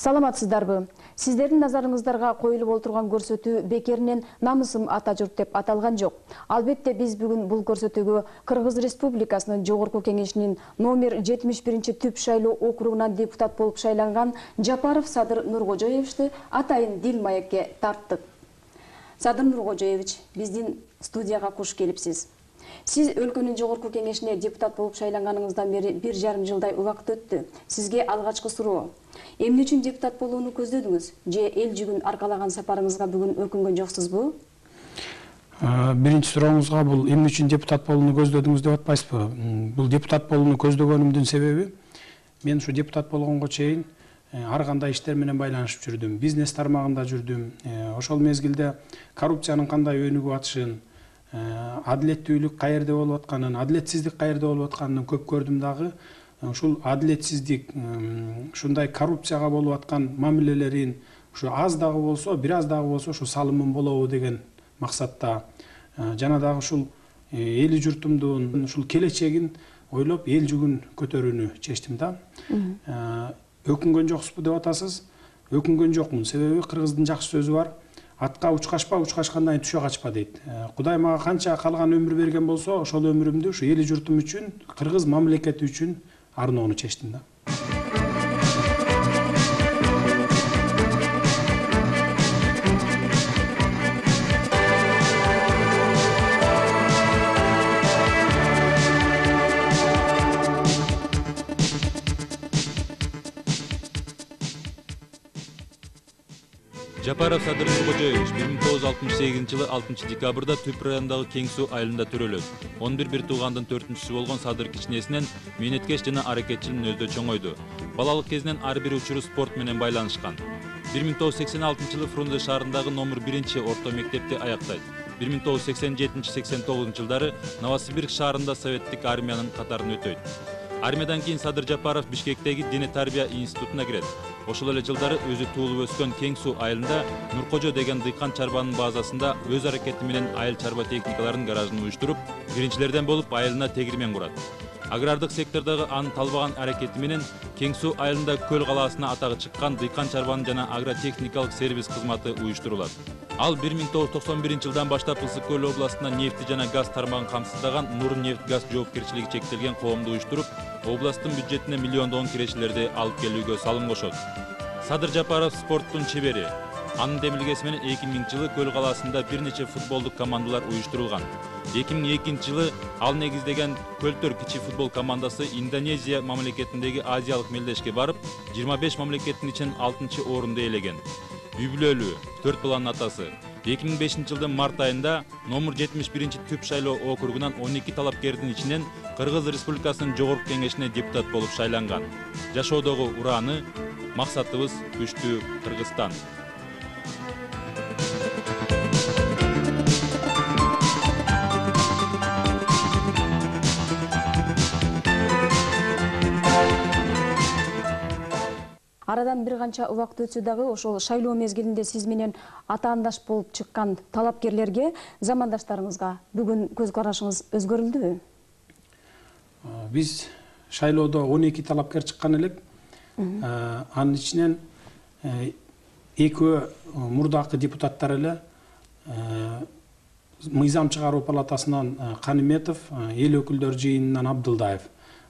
Саламатсыздарбы? Сиздердин назарыңыздарга коюлуп отурган көрсөтүү бекеринен намысым ата журт деп аталган жок. Албетте биз бүгүн бул көрсөтүүгө Кыргыз Республикасынын Жогорку Кеңешинин номер 71 түп шайлоо округунан депутат болуп шайланган Жапаров Садыр Нуркожоевичти атайын дил маекке тарттык. Садыр Нуркожоевич, биздин студияга куш келипсиз. Сиз өлкөнүн Жогорку Кеңешине депутат болуп шайланганыңыздан бери 1,5 жылдай убакыт өттү. Сизге алгачкы суроо: эмне үчүн депутат болууну көздөдүңүз? Же эл жүгүн аркалаган сапарыңызга бүгүн өкүнгөн жоксузбу? Биринчи сурооңузга бул эмне үчүн депутат болууну көздөдүңүз деп атпайсызбы? Бул депутат болууну көздөгөнүмдүн себеби мен ушу депутат болгонго чейин ар кандай иштер менен байланышып жүрдүм. Бизнес тармагында жүрдүм. Ошол мезгилде коррупциянын кандай өнүгүп атышын, адилеттүүлүк каерде болуп атканын, адилетсиздик каерде болуп атканын көп көрдүм дагы. Ушул адилетсиздик, ушундай коррупцияга болуп аткан мамилелерин ушу аз дагы болсо, бир аз дагы болсо ушу салымым болобу деген максатта жана дагы ушул эли журтумдун ушул келечегин ойлоп эл жүгүн көтөрүүнү чечтим да. Өкүнгөн жоксузбу деп атасыз? Өкүнгөн жокмун. Себеби кыргыздын жакшы сөзү бар: атка учкашпа, учкашкандан кийин түшө качпа дейт. Кудай мага канча калган өмүр берген болсо, ошол өмүрүмдү ушу эли журтум үчүн, кыргыз мамлекети үчүн арноону чечтим да. Жапаров Садыр Нуркожоевич 1968 жылы 6 декабрда Түп районундагы Кең суу айылында төрөлөт. 11 бир туугандын 4-чүсү болгон Садыр кичинесинен мээнеткеч жана аракетчилин өзүдө чоңойду. Балалык кезинен ар бир учуру спорт менен байланышкан. 1986 жылы Фрунзе шаарындагы номер 1 орто мектепти аяктайт. 1987-89 жылдары Новосибирск шаарында советтик армиянын катарын өтөйт. Армиядан кийин Садыр Жапаров Бишкектеги Дине тарбия институтуна кирет. Ошол эле жылдары өзү туулуп өскөн Кең суу айылында Нуркожо деген дыйкан чарбанын базасында өз аракети менен айыл чарба техникаларынын гаражын уюштуруп, биринчилерден болуп айылына тегирмен курат. Агрардык сектордогу анын талбаган аракети менен Кең суу айылында Көл калаасына атагы чыккан дыйкан чарбанын жана агротехникалык сервис кызматы уюштурулат. Ал 1991 жылдан баштап Ысык Көл областына нефти жана газ тармагын камсыздаган Нур нефть газ жоопкерчилиги чектелген коомду уюштуруп, областтын бюджетине миллиондогон кирешилерди алып келүүгө салым кошот. Садыр Жапаров спорттун чебери. Анын демилгеси менен 2000 жылы Көл калаасында бир нече футболдук командалар уюштурулган. 2002 жылы ал негиздеген Көлтөр кичи футбол командасы Индонезия мамлекетиндеги Азиялык мелдешке барып, 25 мамлекеттин ичинен 6-орунду ээлеген. Үй бүлөлүү, 4 баланын атасы. 2005 жылдын март айында номер 71 түп шайлоо округунан 12 талапкердин ичинен Кыргыз Республикасынын Жогорку Кеңешине депутат болуп шайланган. Жашоодогу урааны: максатыбыз күчтүү Кыргызстан. Арадан бир канча убакыт өтсө дагы ошол шайлоо мезгилинде сиз менен атаандаш болуп чыккан талапкерлерге, замандаштарыңызга бүгүн көз карашыңыз өзгөрүлдүбү? Биз шайлоодо 12 талапкер чыккан элек. Анын ичинен экөө мурдакы депутаттар эле. Мыйзам чыгаруу палатасынан Каниметов, эл өкүлдөр жыйынынан Абдылдаев.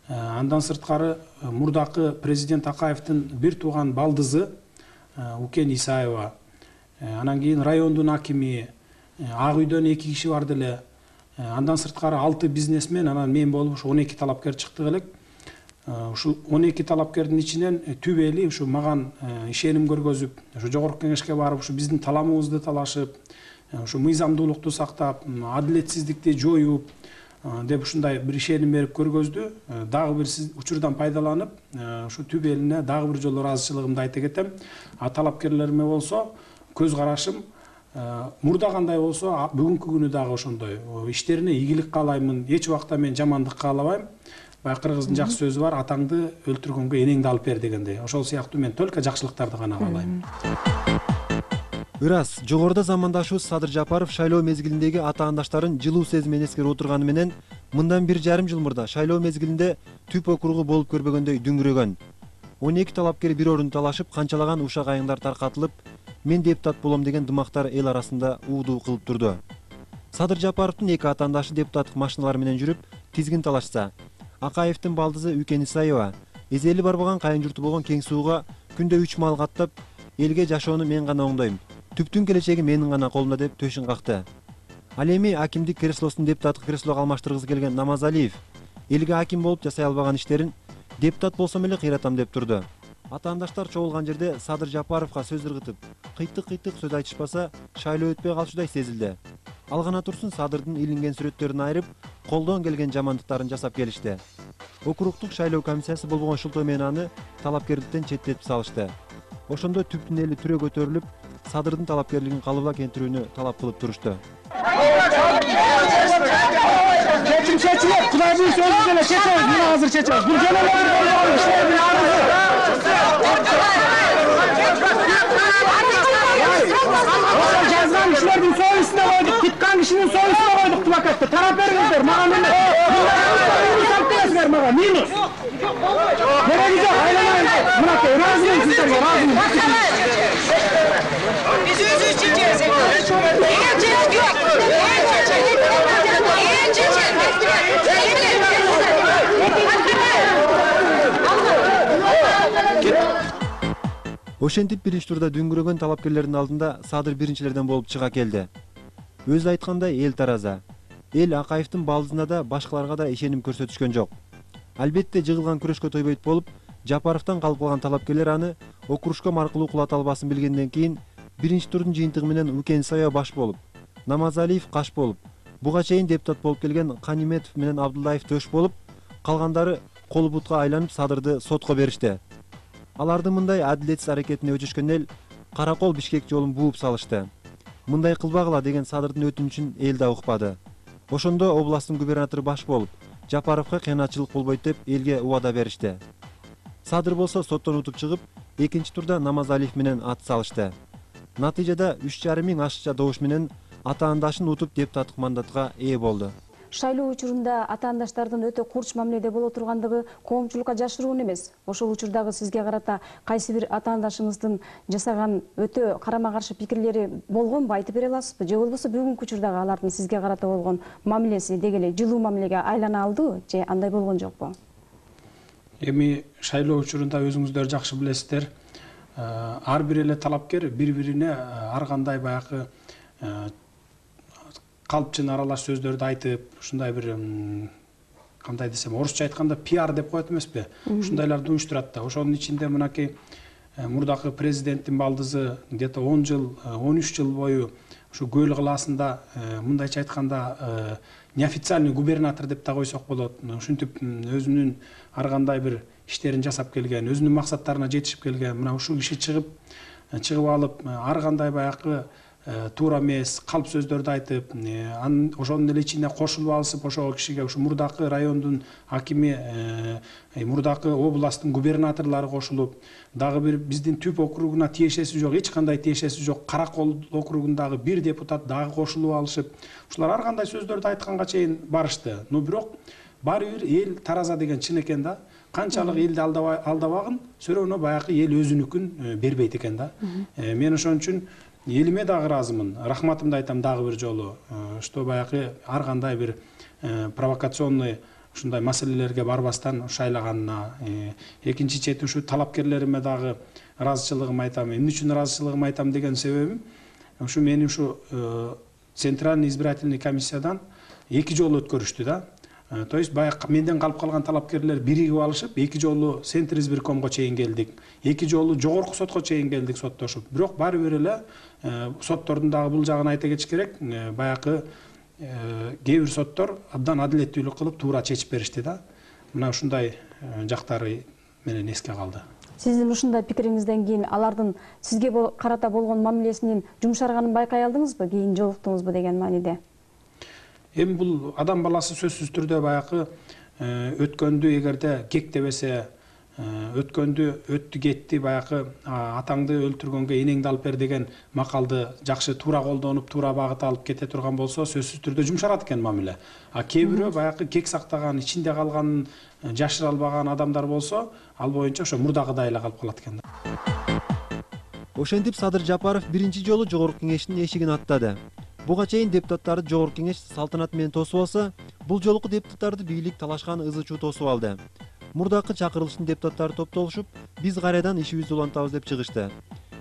Андан сырткары мурдакы президент Акаевдин бир тууган балдызы Укен Исаева. Анан кийин райондун акими, Ак үйдөн 2 киши барды эле. Андан сырткары 6 бизнесмен, анан мен болуп ушу 12 талапкер чыктык элек. Ушул 12 талапкердин ичинен түп эли ушу маган ишеним көргөзүп, ушу Жогорку Кеңешке барып, ушу биздин таламыбызды талашып, ушу мыйзамдуулукту сактап, адилетсиздикти жоюп деп ушундай бир ишеним берип көргөздү. Дагы бир учурдан пайдаланып, ушу түп элине дагы бир жолу ыраазычылыгымды айта кетем. Талапкерлериме болсо көз карашым мурда кандай болсо, бүгүнкү күнү дагы ошондой. Иштерине ийгилик каалаймын, эч убакта мен жамандык каалабайм. Бай кыргыздын жакшы сөзү бар: атаңды өлтүргөнгө энеңди алып бер дегендей. Ошол сыяктуу мен только жакшылыктарды гана каалайм. Ырас, жогоруда замандашыбыз Садыр Жапаров шайлоо мезгилиндеги атаандаштарын жылуу сезим менен эскерип отурганы менен мындан 1,5 жыл мурда шайлоо мезгилинде түп округу болуп көрбөгөндөй дүңгүрөгөн. 12 талапкер бир орунду талашып, канчалаган ушак айыңдар таркатылып, мен депутат болом деген дымактар эл арасында уудуу кылып турду. Садыр Жапаровдун эки атаандашы депутаттык машиналар менен жүрүп, тизгин талашса, Акаевдин балдызы Үкен Исаева эзели барбаган кайын журту болгон Кең Сууга күндө 3 мал каттап, элге жашоону мен гана оңдойм, түптүн келечеги менин гана колумда деп төшүн какты. Ал эми акимдик креслосун депутаттык креслого алмаштыргысы келген Намазалиев элге аким болуп жасай албаган иштерин депутат болсом эле кыйратам деп турду. Атаандаштар чогулган жерде Садыр Жапаровго сөз ыргытып, кыйтык сөз айтышпаса, шайлоо өтпөй калчудай сезилди. Ал гана турсун Садырдын илинген сүрөттөрүн айырып, колдон келген жамандыктарын жасап келишти. Округдук шайлоо комиссиясы болбогон шылтоо менен аны талапкерликтен четтетип салышты. Ошондо түптүн эли түрө көтөрүлүп, Садырдын талапкерлигин калыбыла келтирүүнү талап кылып турушту. Çeçiler, Kuday'ın sözü gene çeçeriz, bunu hazır çeçeriz. Bu gene yazgan kişilerin soy üstüne koyduk, gitkan kişinin soy üstüne koyduk plakatta. Taraf verinizler, mağa minus. Minus yaptınızlar mağa, minus. Nereye gidiyor, aylamayın. Murat Bey, razı mıyım sizlerle, razı mıyım? Biz özü çeçeriz. Ошентип биринчи турда дүңгүрөгөн талапкерлердин алдында Садыр биринчилерден болуп чыга келди. Өзү айткандай эл тараза. Эл Акаевдин балдызына да башкаларга да ишеним көрсөтүшкөн жок. Албетте жыгылган күрөшкө тойбойт болуп, Жапаровдон калып калган талапкерлер аны окружком аркылуу кулата албасын билгенден кийин биринчи турдун жыйынтыгы менен Үкен Исаева баш болуп, Намазалиев каш болуп, буга чейин депутат болуп келген Каниметов менен Абдуллаев төш болуп, калгандары колу бутка айланып Садырды сотко беришти. Алардын мындай адилетсиз аракетине өчүшкөн эл Каракол Бишкек жолун бууп салышты. Мындай кылбагыла деген Садырдын өтүнүчүн эл да укпады. Ошондо областтын губернатору баш болуп, Жапаровго кыйынчылык болбойт деп элге убада беришти. Садыр болсо соттон утуп чыгып, экинчи турда Намазалиев менен ат салышты. Натыйжада 3,5 миң ашыкча добуш менен атаандашын утуп депутаттык мандатка ээ болду. Шайлоо учурунда атаандаштардын өтө курч мамиледе боло тургандыгы коомчулукка жашыруун эмес. Ошол учурдагы сизге карата кайсы бир атаандашыңыздын жасаган өтө карама каршы пикирлери болгонбу, айтып бере аласызбы? Же болбосо бүгүнкү учурдагы алардын сизге карата болгон мамилеси деги эле жылуу мамилеге айлана алдыбы, же андай болгон жокпу? Эми шайлоо учурунда өзүңүздөр жакшы билесиздер, ар бир эле талапкер бири-бирине ар кандай баягы калпчын аралаш сөздөрдү айтып, ушундай бир кандай десем, орусча айтканда пиар деп коет эмеспи? Ушундайларды уюштурат да. Ошонун ичинде мынакей мурдакы президенттин балдызы где-то 10 жыл, 13 жыл бою ушу Көл калаасында мындайча айтканда неофициальный губернатор деп да койсок болот. Ушинтип өзүнүн ар кандай бир иштерин жасап келген, өзүнүн максаттарына жетишип келген. Мына ушул киши чыгып алып, ар кандай баягы туура эмес, калп сөздөрдү айтып, ошонун эле ичине кошулуп алышып, ошол кишиге ушу мурдакы райондун акими, мурдакы областтын губернаторлору кошулуп, дагы бир биздин түп округуна тиешеси жок, эч кандай тиешеси жок, Каракол округундагы бир депутат дагы кошулуп алышып, ушулар ар кандай сөздөрдү айтканга чейин барышты. Но бирок баары бир эл тараза деген чын экен да. Канчалык элди алдабагын, сөрөөнө баягы эл өзүнүкүн бербейт экен да. Мен ошон үчүн элиме дагы ыраазымын, рахматымды айтам дагы бир жолу, что баягы ар кандай бир провокационный ушундай маселелерге барбастан шайлаганына, экинчи чети ушу талапкерлериме дагы ыраазычылыгымды айтам. Эмне үчүн ыраазычылыгымды айтам деген себебим, ушу мени ушу Центральный избирательный комиссиядан 2 жолу өткөрүштү да. То есть баягы менден калып калган талапкерлер биригип алышып, 2 жолу Центр избиркомго чейин келдик. 2 жолу жогорку сотко чейин келдик соттошуп. Бирок баары бир эле соттордун дагы бул жагын айта кетиш керек. Баягы кээ бир соттор абдан адилеттүүлүк кылып туура чечип беришти да. Мына ушундай жактары менен эске калды. Сиздин ушундай пикириңизден кийин алардын сизге карата болгон мамилесинин жумшарганын байкай алдыңызбы? Кийин жолуктуңузбу деген мааниде? Эми бул адам баласы сөзсүз түрдө баягы өткөндү эгерде кектебесе, өткөндү өттү кетти, баягы атаңды өлтүргөнгө энеңди алып бер деген макалды жакшы туура колдонуп, туура багыт алып кете турган болсо, сөзсүз түрдө жумшарат экен мамиле. А кээ бирөө баягы кек сактаган, ичинде калганын жашыра албаган адамдар болсо, ал боюнча ошо мурдагыдай эле калып калат экен. Ошентип Садыр Жапаров биринчи жолу Жогорку Кеңештин эшигин аттады. Буга чейин депутаттарды Жогорку Кеңеш салтанат менен тосуп алса, бул жолку депутаттарды бийлик талашкан ызы-чуу тосуп алды. Мурдакы чакырылыштын депутаттары топтолушуп, биз кайрадан ишибизди улантабыз деп чыгышты.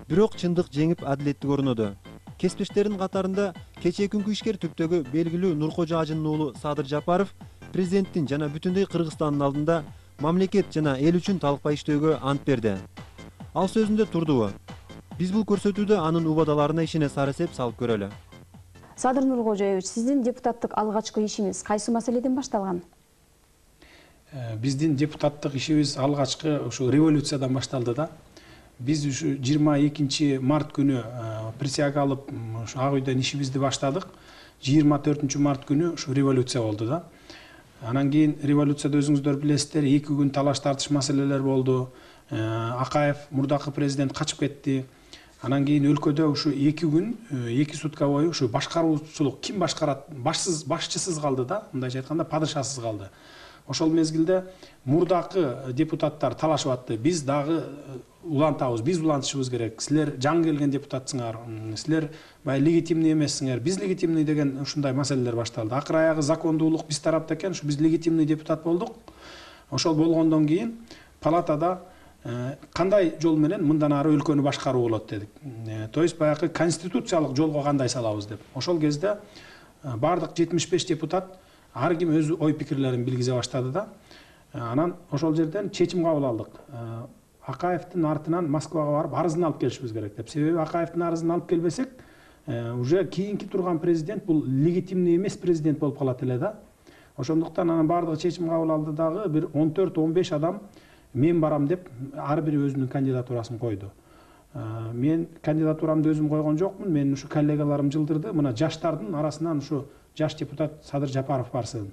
Бирок чындык жеңип адилеттик орноду. Кесиптештердин катарында кечээ күнкү ишкер түптөгү белгилүү Нуркожо Ажынын уулу Садыр Жапаров президенттин жана бүтүндөй Кыргызстандын алдында мамлекет жана эл үчүн талыкпай иштөөгө ант берди. Ал сөзүндө турдубу? Биз бул көрсөтүүдө анын убадаларына ишене сарысеп салып көрөлү. Садыр Нуркожоевич, сиздин депутаттык алгачкы ишиңиз кайсы маселеден башталган? Биздин депутаттык ишибиз алгачкы ушу революциядан башталды да. Биз ушу 22 март күнү присяга алып, ушу Ак үйдөн ишибизди баштадык. 24 март күнү ушу революция болду да. Анан кийин революцияда өзүңүздөр билесиздер, 2 күн талаш тартыш маселелер болду. Акаев, мурдакы президент качып кетти. Анан кийин өлкөдө ушу 2 күн, 2 сутка бою ушу башкаруучулук ким башкарат, башчысыз калды да, мындайча айтканда падышасыз калды. Ошол мезгилде мурдакы депутаттар талашып атты. Биз дагы улантабыз, биз улантышыбыз керек. Силер жаңы келген депутатсыңар, силер бай легитимный эмессиңер, биз легитимный деген ушундай маселелер башталды. Акыр аягы закондуулук биз тарапта экен, ушу биз легитимный депутат болдук. Ошол болгондон кийин палатада кандай жол менен мындан ары өлкөнү башкаруу болот дедик. То есть баягы конституциялык жолго кандай салабыз деп. Ошол кезде бардык 75 депутат ар ким өз ой пикирлерин билгизе баштады да. Анан ошол жерден чечим кабыл алдык. Акаевдин артынан Москвага барып арызын алып келишибиз керек деп. Себеби Акаевдин арызын алып келбесек, уже кийинки турган президент бул легитимный эмес президент болуп калат эле да. Ошондуктан анан бардыгы чечим кабыл алды дагы бир 14-15 адам мен барам деп ар бири өзүнүн кандидатурасын койду. Мен кандидатурамды өзүм койгон жокмун, мен ушу коллегаларым жылдырды. Мына жаштардын арасынан ушу жаш депутат Садыр Жапаров барсын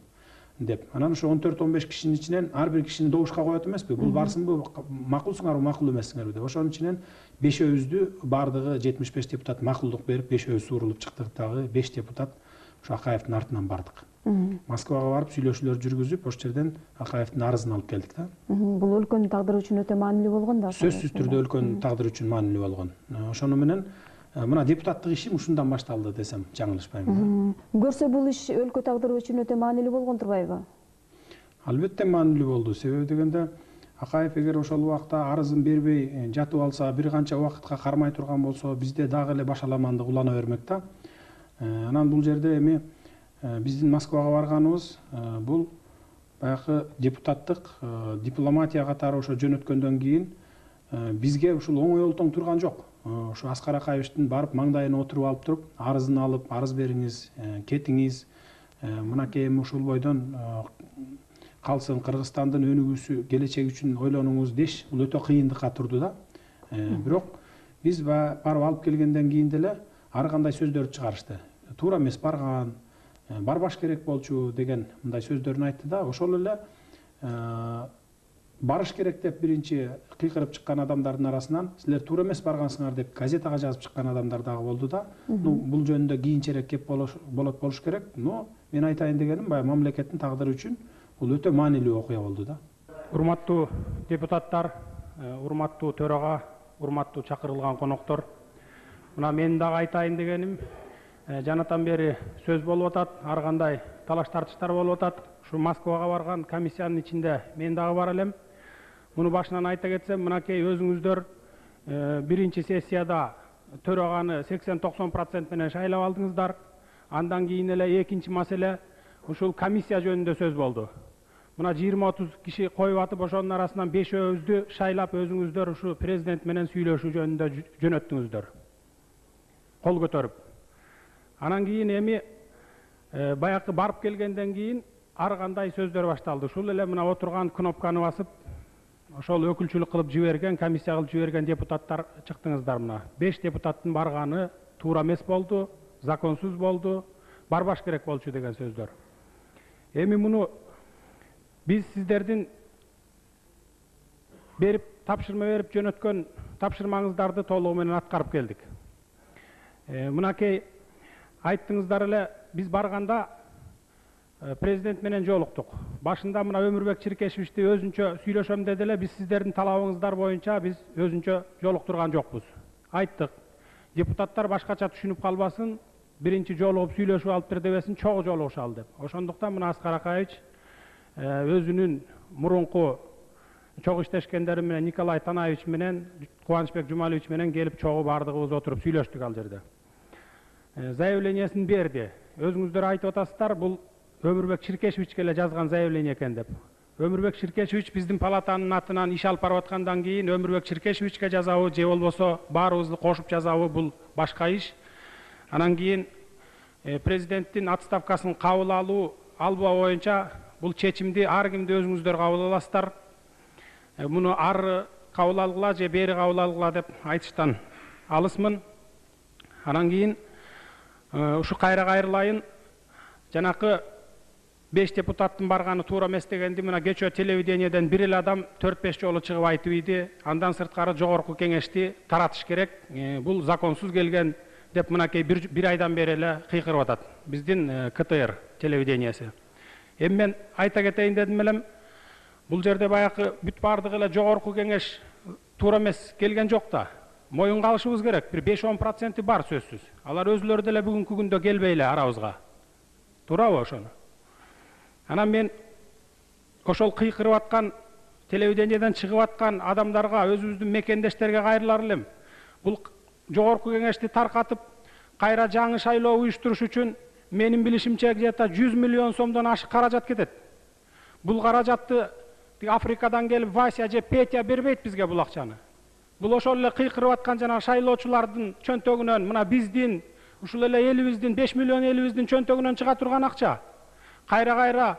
деп. Анан ушу 14-15 кишинин ичинен ар бир кишини добушка коет эмеспи? Бул барсынбы, макулсуңарбы, макул эмессиңерби деп. Ошонун ичинен 5-өбүздү бардыгы 75 депутат макулдук берип, 5-өбүз сурулуп чыктык дагы 5 депутат ушу Акаевдин артынан бардык. Москвага барып сүйлөшүүлөр жүргүзүп, ошол жерден Акаевдин арызын алып келдик да. Бул өлкөнүн тагдыры үчүн өтө маанилүү болгон да. Сөзсүз түрдө өлкөнүн тагдыры үчүн маанилүү болгон. Ошону менен мына депутаттык ишим ушундан башталды десем жаңылышпайм. Көрсө бул иш өлкө тагдыры үчүн өтө маанилүү болгон турбайбы? Албетте маанилүү болду. Себеби дегенде Акаев эгер ошол убакта арызын бербей жатып алса, бир канча убакытка кармай турган болсо, бизде дагы эле башаламандык улана бермек да. Анан бул жерде эми биздин Москвага барганыбыз бул баягы депутаттык дипломатия катары ошо жөнөткөндөн кийин бизге ушул оңой олтоң турган жок. Ошо Аскар Акаевичтин барып маңдайына отуруп алып туруп, арызын алып, арыз бериңиз, кетиңиз, мынакей эми ушул бойдон калсын, Кыргызстандын өнүгүүсү, келечеги үчүн ойлонуңуз деш, бул өтө кыйындыкка турду да. Бирок биз барып алып келгенден кийин деле ар кандай сөздөрдү чыгарышты. Туура эмес барган, барбаш керек болчу деген мындай сөздөрүн айтты да. Ошол эле барыш керек деп биринчи кыйкырып чыккан адамдардын арасынан силер туура эмес баргансыңар деп газетага жазып чыккан адамдар дагы болду да. Бул жөнүндө кийинчерээк кеп болуш керек. Но мен айтайын дегеним, баягы мамлекеттин тагдыры үчүн бул өтө маанилүү окуя болду да. Урматтуу депутаттар, урматтуу төрага, урматтуу чакырылган коноктор. Мына мен дагы айтайын дегеним, жанатан бери сөз болуп атат, ар кандай талаш тартыштар болуп атат. Ушу Москвага барган комиссиянын ичинде мен дагы бар элем. Муну башынан айта кетсем, мынакей өзүңүздөр биринчи сессияда төраганы 80-90% менен шайлап алдыңыздар. Андан кийин эле экинчи маселе ушул комиссия жөнүндө сөз болду. Мына 20-30 киши коюп атып, ошонун арасынан 5-өбүздү шайлап өзүңүздөр ушу президент менен сүйлөшүү жөнүндө жөнөттүңүздөр. Кол көтөрүп. Анан кийин эми баягы барып келгенден кийин ар кандай сөздөр башталды. Ушул эле мына отурган кнопканы басып, ошол өкүлчүлүк кылып жиберген, комиссия кылып жиберген депутаттар чыктыңыздар мына. 5 депутаттын барганы туура эмес болду, законсуз болду, барбаш керек болчу деген сөздөр. Эми муну биз сиздердин берип тапшырма берип жөнөткөн тапшырмаңыздарды толугу менен аткарып келдик. Мынакей айттыңыздар эле, биз барганда президент менен жолуктук. Башында мына Өмүрбек Чиркешевичти өзүнчө сүйлөшөм деди эле, биз сиздердин талабыңыздар боюнча биз өзүнчө жолуктурган жокпуз. Айттык. Депутаттар башкача түшүнүп калбасын, биринчи жолугуп сүйлөшүп алып бир дебесин, чогуу жолугушалы деп. Ошондуктан мына Аскар Акаевич өзүнүн мурунку чогуу иштешкендери менен Николай Танаевич менен Кубанычбек Жумалевич менен келип чогуу бардыгыбыз отуруп сүйлөштүк ал жерде. Заявлениясын берди. Өзүңүздөр айтып атасыздар, бул Өмүрбек Чиркешевичке эле жазган заявление экен деп. Өмүрбек Чиркешевич биздин палатанын атынан иш алып барып аткандан кийин Өмүрбек Чиркешевичке жазабы же болбосо баарыбызды кошуп жазабы, бул башка иш. Анан кийин президенттин отставкасын кабыл алуу албоо боюнча бул чечимди ар кимди өзүңүздөр кабыл аласыздар. Муну ары кабыл алгыла же бери кабыл алгыла деп айтыштан алысмын. Анан кийин ушу кайра кайрылайын. Жанакы 5 депутаттын барганы туура эмес дегенди мына кечөө телевидениеден бир эле адам 4-5 жолу чыгып айтып иди. Андан сырткары жогорку кеңешти таратыш керек. Бул законсуз келген деп мынакей бир айдан бери эле кыйкырып атат биздин КТР телевидениясы. Эми мен айта кетейин дедим элем, бул жерде баягы бүт бардыгы эле жогорку кеңеш туура эмес келген жок да. Моюнга алышыбыз керек. Бир 5-10% бар сөзсүз. Алар өзүлөрү деле бүгүнкү күндө келбей эле арабызга. Туурабы ошону? Анан мен ошол кыйкырып аткан телевидениеден чыгып аткан адамдарга, өзүбүздүн мекендештерге кайрылар элем. Бул жогорку кеңешти таркатып, кайра жаңы шайлоо уюштуруш үчүн менин билишимче где-то 100 миллион сомдон ашык каражат кетет. Бул каражатты Африкадан келип Вася же Петя бербейт бизге бул акчаны. Бул ошол эле кыйкырып аткан жана шайлоочулардын чөнтөгүнөн, мына биздин, ушул эле элибиздин 5 миллион элибиздин чөнтөгүнөн чыга турган акча. Кайра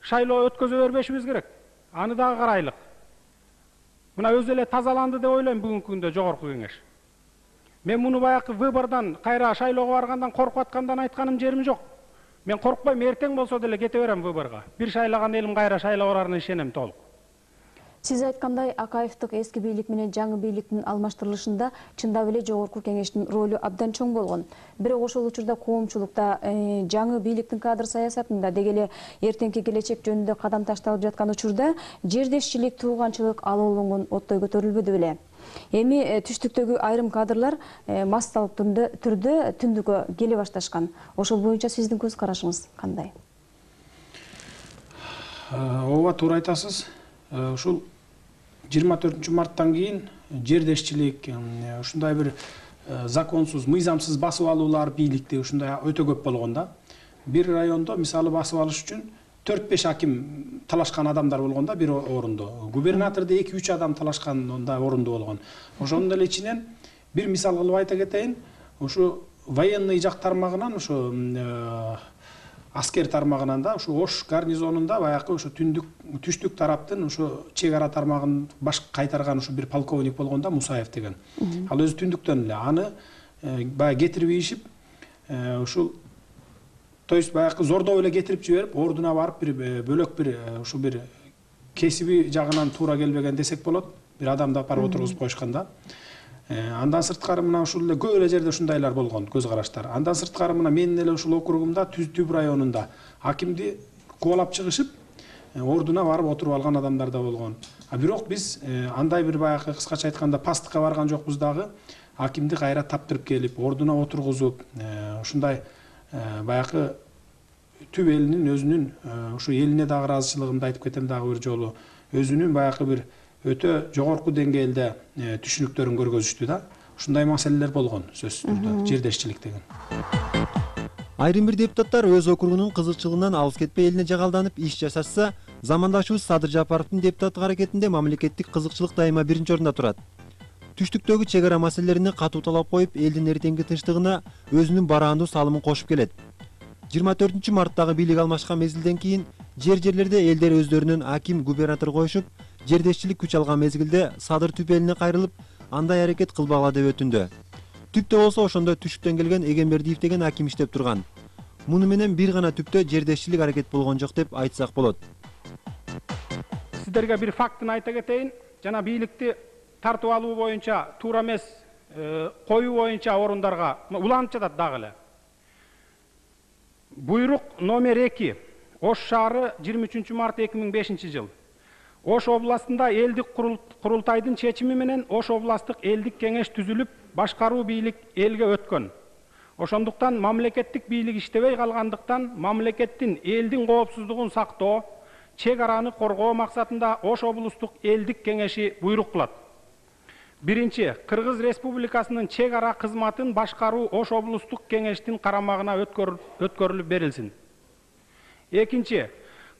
шайлоо өткөзө бербешибиз керек. Аны дагы карайлык. Мына өзү эле тазаланды деп ойлойм бүгүнкү күндө жогорку кеңеш. Мен муну баягы выбордон кайра шайлоого баргандан коркуп аткандан айтканым жерим жок. Мен коркпойм, эртең болсо деле кете берем выборго. Бир шайлаган элим кайра шайлоо барарына ишенем толук. Сиз айткандай, Акаевдик эски бийлик менен жаңы бийликтин алмаштырылышында чындап эле жогорку кеңештин ролу абдан чоң болгон. Бирок ошол учурда коомчулукта жаңы бийликтин кадр саясатында деги эле эртеңки келечек жөнүндө кадам ташталып жаткан учурда жердешчилик, тууганчылык алоолонгон оттой көтөрүлбөдү беле. Эми түштүктөгү айрым кадрлар массалык түрдө түндүккө келе башташкан. Ошол боюнча сиздин көз карашыңыз кандай? Ооба, туура айтасыз. Ушул 24 марттан кийин жердешчилик, ушундай бир законсуз, мыйзамсыз басып алуулар бийликти ушундай өтө көп болгон да. Бир райондо мисалы басып алыш үчүн 4-5 аким талашкан адамдар болгон да бир орунда. Губернаторду 2-3 адам талашкан орунда болгон. Ошонун деле ичинен бир мисал кылып айта кетейин. Ушу военный жак тармагынан, ушу аскер тармагынан да, ушу Ош гарнизонунда баягы ушу түштүк тараптын ушу чек ара тармагын баш кайтарган ушу бир полковник болгон да, Мусаев деген. Ал өзү түндүктөн эле аны баягы кетирип ийишип, ушул то есть баягы зордоп эле кетирип жиберип, ордуна барып бир бөлөк бир ушу бир кесиби жагынан туура келбеген десек болот. Бир адамды апарып отургузуп коюшканда. Андан сырткары мына ушул эле көп эле жерде ушундайлар болгон көз караштар. Андан сырткары мына менин эле ушул округумда Түп районунда акимди кубалап чыгышып, ордуна барып отуруп алган адамдар да болгон. Бирок биз андай бир баягы кыскача айтканда пастыкка барган жокпуз дагы. Акимди кайра таптырып келип, ордуна отургузуп, ушундай баягы Түп элинин өзүнүн ушу элине дагы ыраазычылыгымды айтып кетем дагы бир жолу. Өзүнүн баягы бир өтө жогорку деңгээлде түшүнүктөрүн көргөзүштү да. Ушундай маселелер болгон сөзсүз түрдө, жердешчилик деген. Айрым бир депутаттар өз округунун кызыкчылыгынан алыс кетпей элине жагалданып иш жасашса, замандашыбыз Садыр Жапаровдун депутаттык аракетинде мамлекеттик кызыкчылык дайыма биринчи орунда турат. Түштүктөгү чек ара маселелерине катуу талап коюп, элдин эртеңки тынчтыгына өзүнүн бараандуу салымын кошуп келет. 24 марттагы бийлик алмашкан мезгилден кийин жерлерде элдер өздөрүнүн аким, губернатор коюшуп, жердешчилик күч алган мезгилде Садыр Түп элине кайрылып, андай аракет кылбагыла деп өтүндү. Түптө болсо ошондо Түштүктөн келген Эгембердиев деген аким иштеп турган. Муну менен бир гана Түптө жердешчилик аракет болгон жок деп айтсак болот. Сиздерге бир фактын айта кетейин. жана бийликти тартып алуу боюнча туура эмес коюу боюнча орундарга уланып жатат дагы эле. Буйрук номер 2 Ош шаары 23 март 2005 жыл. Ош областында элдик курултайдын чечими менен Ош областтык элдик кеңеш түзүлүп, башкаруу бийлик элге өткөн. Ошондуктан мамлекеттик бийлик иштебей калгандыктан мамлекеттин элдин коопсуздугун сактоо, чек араны коргоо максатында Ош облустук элдик кеңеши буйрук кылат. Биринчи, Кыргыз Республикасынын чек ара кызматын башкаруу Ош облустук кеңештин карамагына өткөрүлүп берилсин. Экинчи,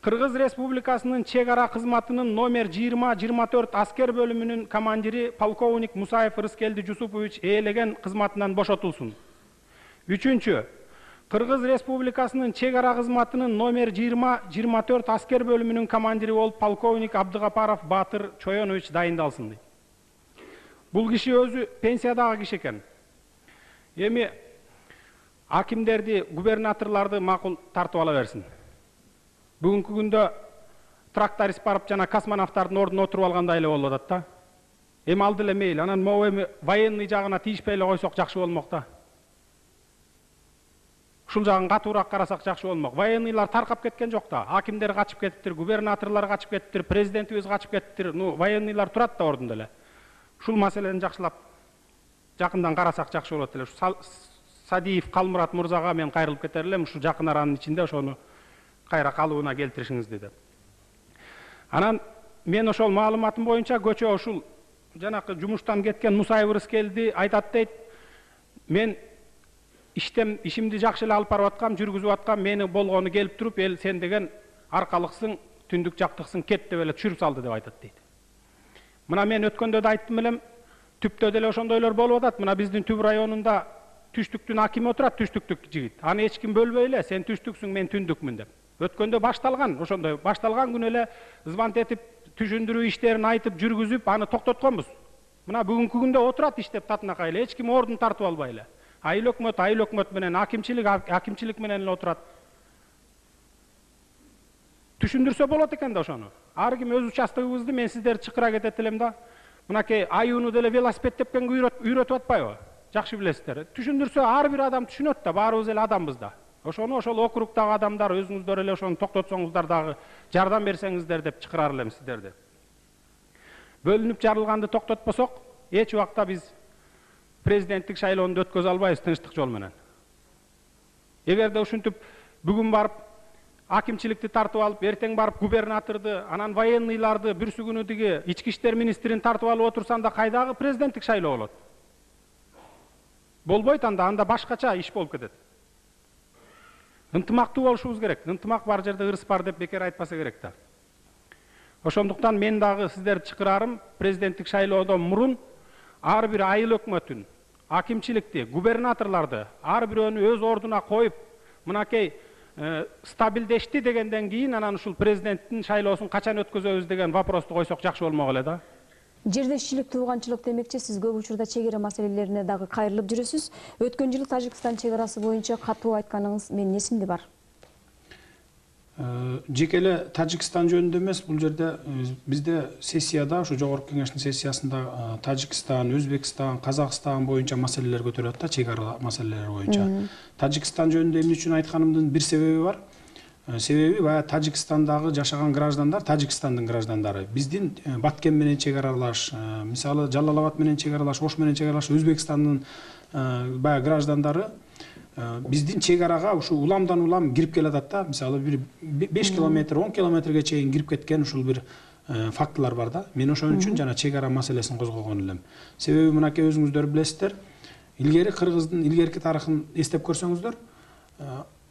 Кыргыз Республикасынын чек ара кызматынын номер 20-24 аскер бөлүмүнүн командири полковник Мусаев Рыскелди Жусупович ээлеген кызматынан бошотулсун. Үчүнчү, Кыргыз Республикасынын чек ара кызматынын номер 20-24 аскер бөлүмүнүн командири болуп полковник Абдыгапаров Батыр Чоенович дайындалсын. Бул киши өзү пенсиядагы киши экен. Эми акимдерди, губернаторларды макул тартып ала берсин. Бүгүнкү күндө тракторист барып жана космонавттардын ордуна отуруп алгандай эле болуп атат да. Эми алды эле мейли, анан могу эми военный жагына тийишпей эле койсок жакшы болмок да. Ушул жагын катуураак карасак жакшы болмок. Военныйлар таркап кеткен жок да. Акимдер качып кетиптир, губернаторлор качып кетиптир, президентибиз качып кетиптир. Военныйлар турат да ордунда эле. Ушул маселени жакшылап жакындан карасак жакшы болот эле. Садиев Калмурат мырзага мен кайрылып кетер элем, ушу жакын аранын ичинде ошону кайра калыбына келтиришиңизди деп. Анан мен ошол маалыматым боюнча көчө ушул жанакы жумуштан кеткен Мусаев Рыскелди айтат дейт. Мен ишимди жакшы эле алып барып аткам, жүргүзүп аткам, мени болгону келип туруп, эл сен деген аркалыксың, түндүк жактыксың, кет деп эле түшүрүп салды деп айтат дейт. Мына мен өткөндө да айттым элем, түптө деле ошондойлор болуп атат. Мына биздин Түп районунда түштүктүн акими отурат, түштүктүк жигит. Аны эч ким бөлбөй эле, сен түштүксүң, мен түндүкмүн деп. Өткөндө башталган, ошондой башталган күнү эле звонт этип, түшүндүрүү иштерин айтып, жүргүзүп, аны токтотконбуз. Мына бүгүнкү күндө отурат иштеп татынакай эле, эч ким ордун тартып албай эле. Айыл өкмөт менен, акимчилик менен эле отурат. Түшүндүрсө болот экен да ошону. Ар ким өз участогубузду, мен сиздерди чакыра кетет элем да. Мынакей аюуну деле велосипед тепкенге үйрөтүп атпайбы? Жакшы билесиздер. Түшүндүрсө ар бир адам түшүнөт да, баарыбыз эле адамбыз да. Ошону ошол округдагы адамдар өзүңүздөр эле ошону токтотсоңуздар дагы, жардам берсеңиздер деп чакырар элем сиздерди. Бөлүнүп жарылганды токтотпосок, эч убакта биз президенттик шайлоону өткөзө албайбыз тынчтык жол менен. Эгерде ушинтип бүгүн барып акимчиликти тартып алып, эртең барып губернаторду, анан военныйларды, бүрсү күнү тиги ички иштер министрин тартып алып отурсаң да кайдагы президенттик шайлоо болот? Болбойт анда башкача иш болуп кетет. Ынтымактуу болушубуз керек. Ынтымак бар жерде ырыс бар деп бекер айтпаса керек да. Ошондуктан мен дагы сиздерди чакырарым, президенттик шайлоодон мурун ар бир айыл өкмөтүн, акимчиликти, губернаторлорду ар бирөөнү өз ордуна коюп, мынакей стабилдешти дегенден кийин анан ушул президенттин шайлоосун качан өткөзөбүз деген вопросту койсок жакшы болмок эле да. Жердешчилик, тууганчылык демекчи, сиз көп учурда чек ара маселелерине дагы кайрылып жүрөсүз. Өткөн жылы Тажикстан чек арасы боюнча катуу айтканыңыз менин эсимде бар. Жеке эле Тажикстан жөнүндө эмес, бул жерде бизде сессияда, ушу жогорку кеңештин сессиясында Тажикстан, Өзбекстан, Казакстан боюнча маселелер көтөрүлөт да, чек ара маселелери боюнча. Тажикстан жөнүндө эмне үчүн айтканымдын бир себеби бар. Себеби баягы Тажикстандагы жашаган граждандар, Тажикстандын граждандары, биздин Баткен менен чек аралаш, мисалы Жалал-Абад менен чек аралаш, Ош менен чек аралаш, Өзбекстандын баягы граждандары биздин чек арага ушу уламдан улам кирип келатат да. Мисалы бир 5 километр, 10 километрге чейин кирип кеткен ушул бир фактылар бар да. Мен ошон үчүн жана чек ара маселесин козгогон элем. Себеби мынакей өзүңүздөр билесиздер, илгери Кыргыздын илгерки тарыхын эстеп көрсөңүздөр,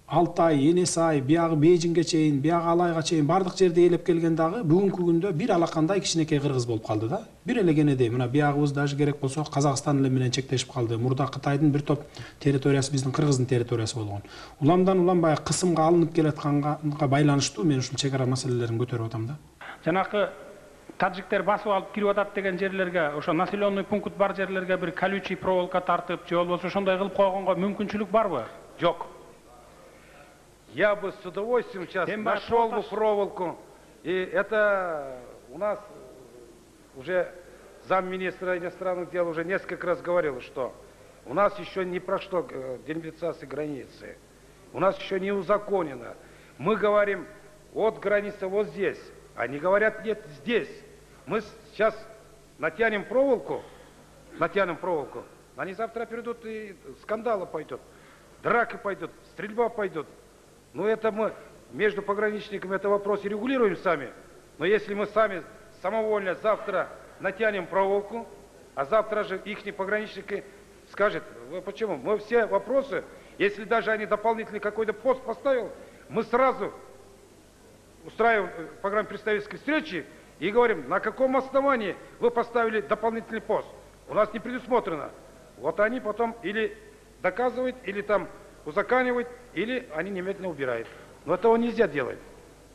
Алтай, Енесай, биягы Бейжиңге чейин, биягы Алайга чейин бардык жерде ээлеп келген дагы бүгүнкү күндө бир алакандай кичинекей кыргыз болуп калды да. Бир эле кенедей, мына биягыбыз даже керек болсо Казакстан менен чектешип калды. Мурда Кытайдын бир топ территориясы биздин Кыргыздын территориясы болгон. Уламдан улам баягы кысымга алынып келатканга байланыштуу мен ушул чек ара маселелерин көтөрүп атам да. Жанакы таджиктер басып алып кирип атат деген жерлерге, ошо населенный пункт бар жерлерге бир колючий проволока тартып, же болбосо ошондой кылып койгонго мүмкүнчүлүк барбы? Жок. Я бы с удовольствием сейчас нашел бы проволоку. И это у нас уже замминистра иностранных дел уже несколько раз говорил, что у нас еще не прошло делимитация границы. У нас еще не узаконено. Мы говорим, вот граница вот здесь. Они говорят, нет, здесь. Мы сейчас натянем проволоку. Они завтра придут, и скандалы пойдет, драка пойдет, стрельба пойдет. Но это мы между пограничниками это вопрос регулируем сами. Но если мы сами самовольно завтра натянем проволоку, а завтра же их пограничники скажут, почему? Мы все вопросы, если даже они дополнительный какой-то пост поставил, мы сразу устраиваем погранпредставительские встречи и говорим, на каком основании вы поставили дополнительный пост. У нас не предусмотрено. Вот они потом или доказывают, или там узаконивают, или они немедленно убирают. Но этого нельзя делать.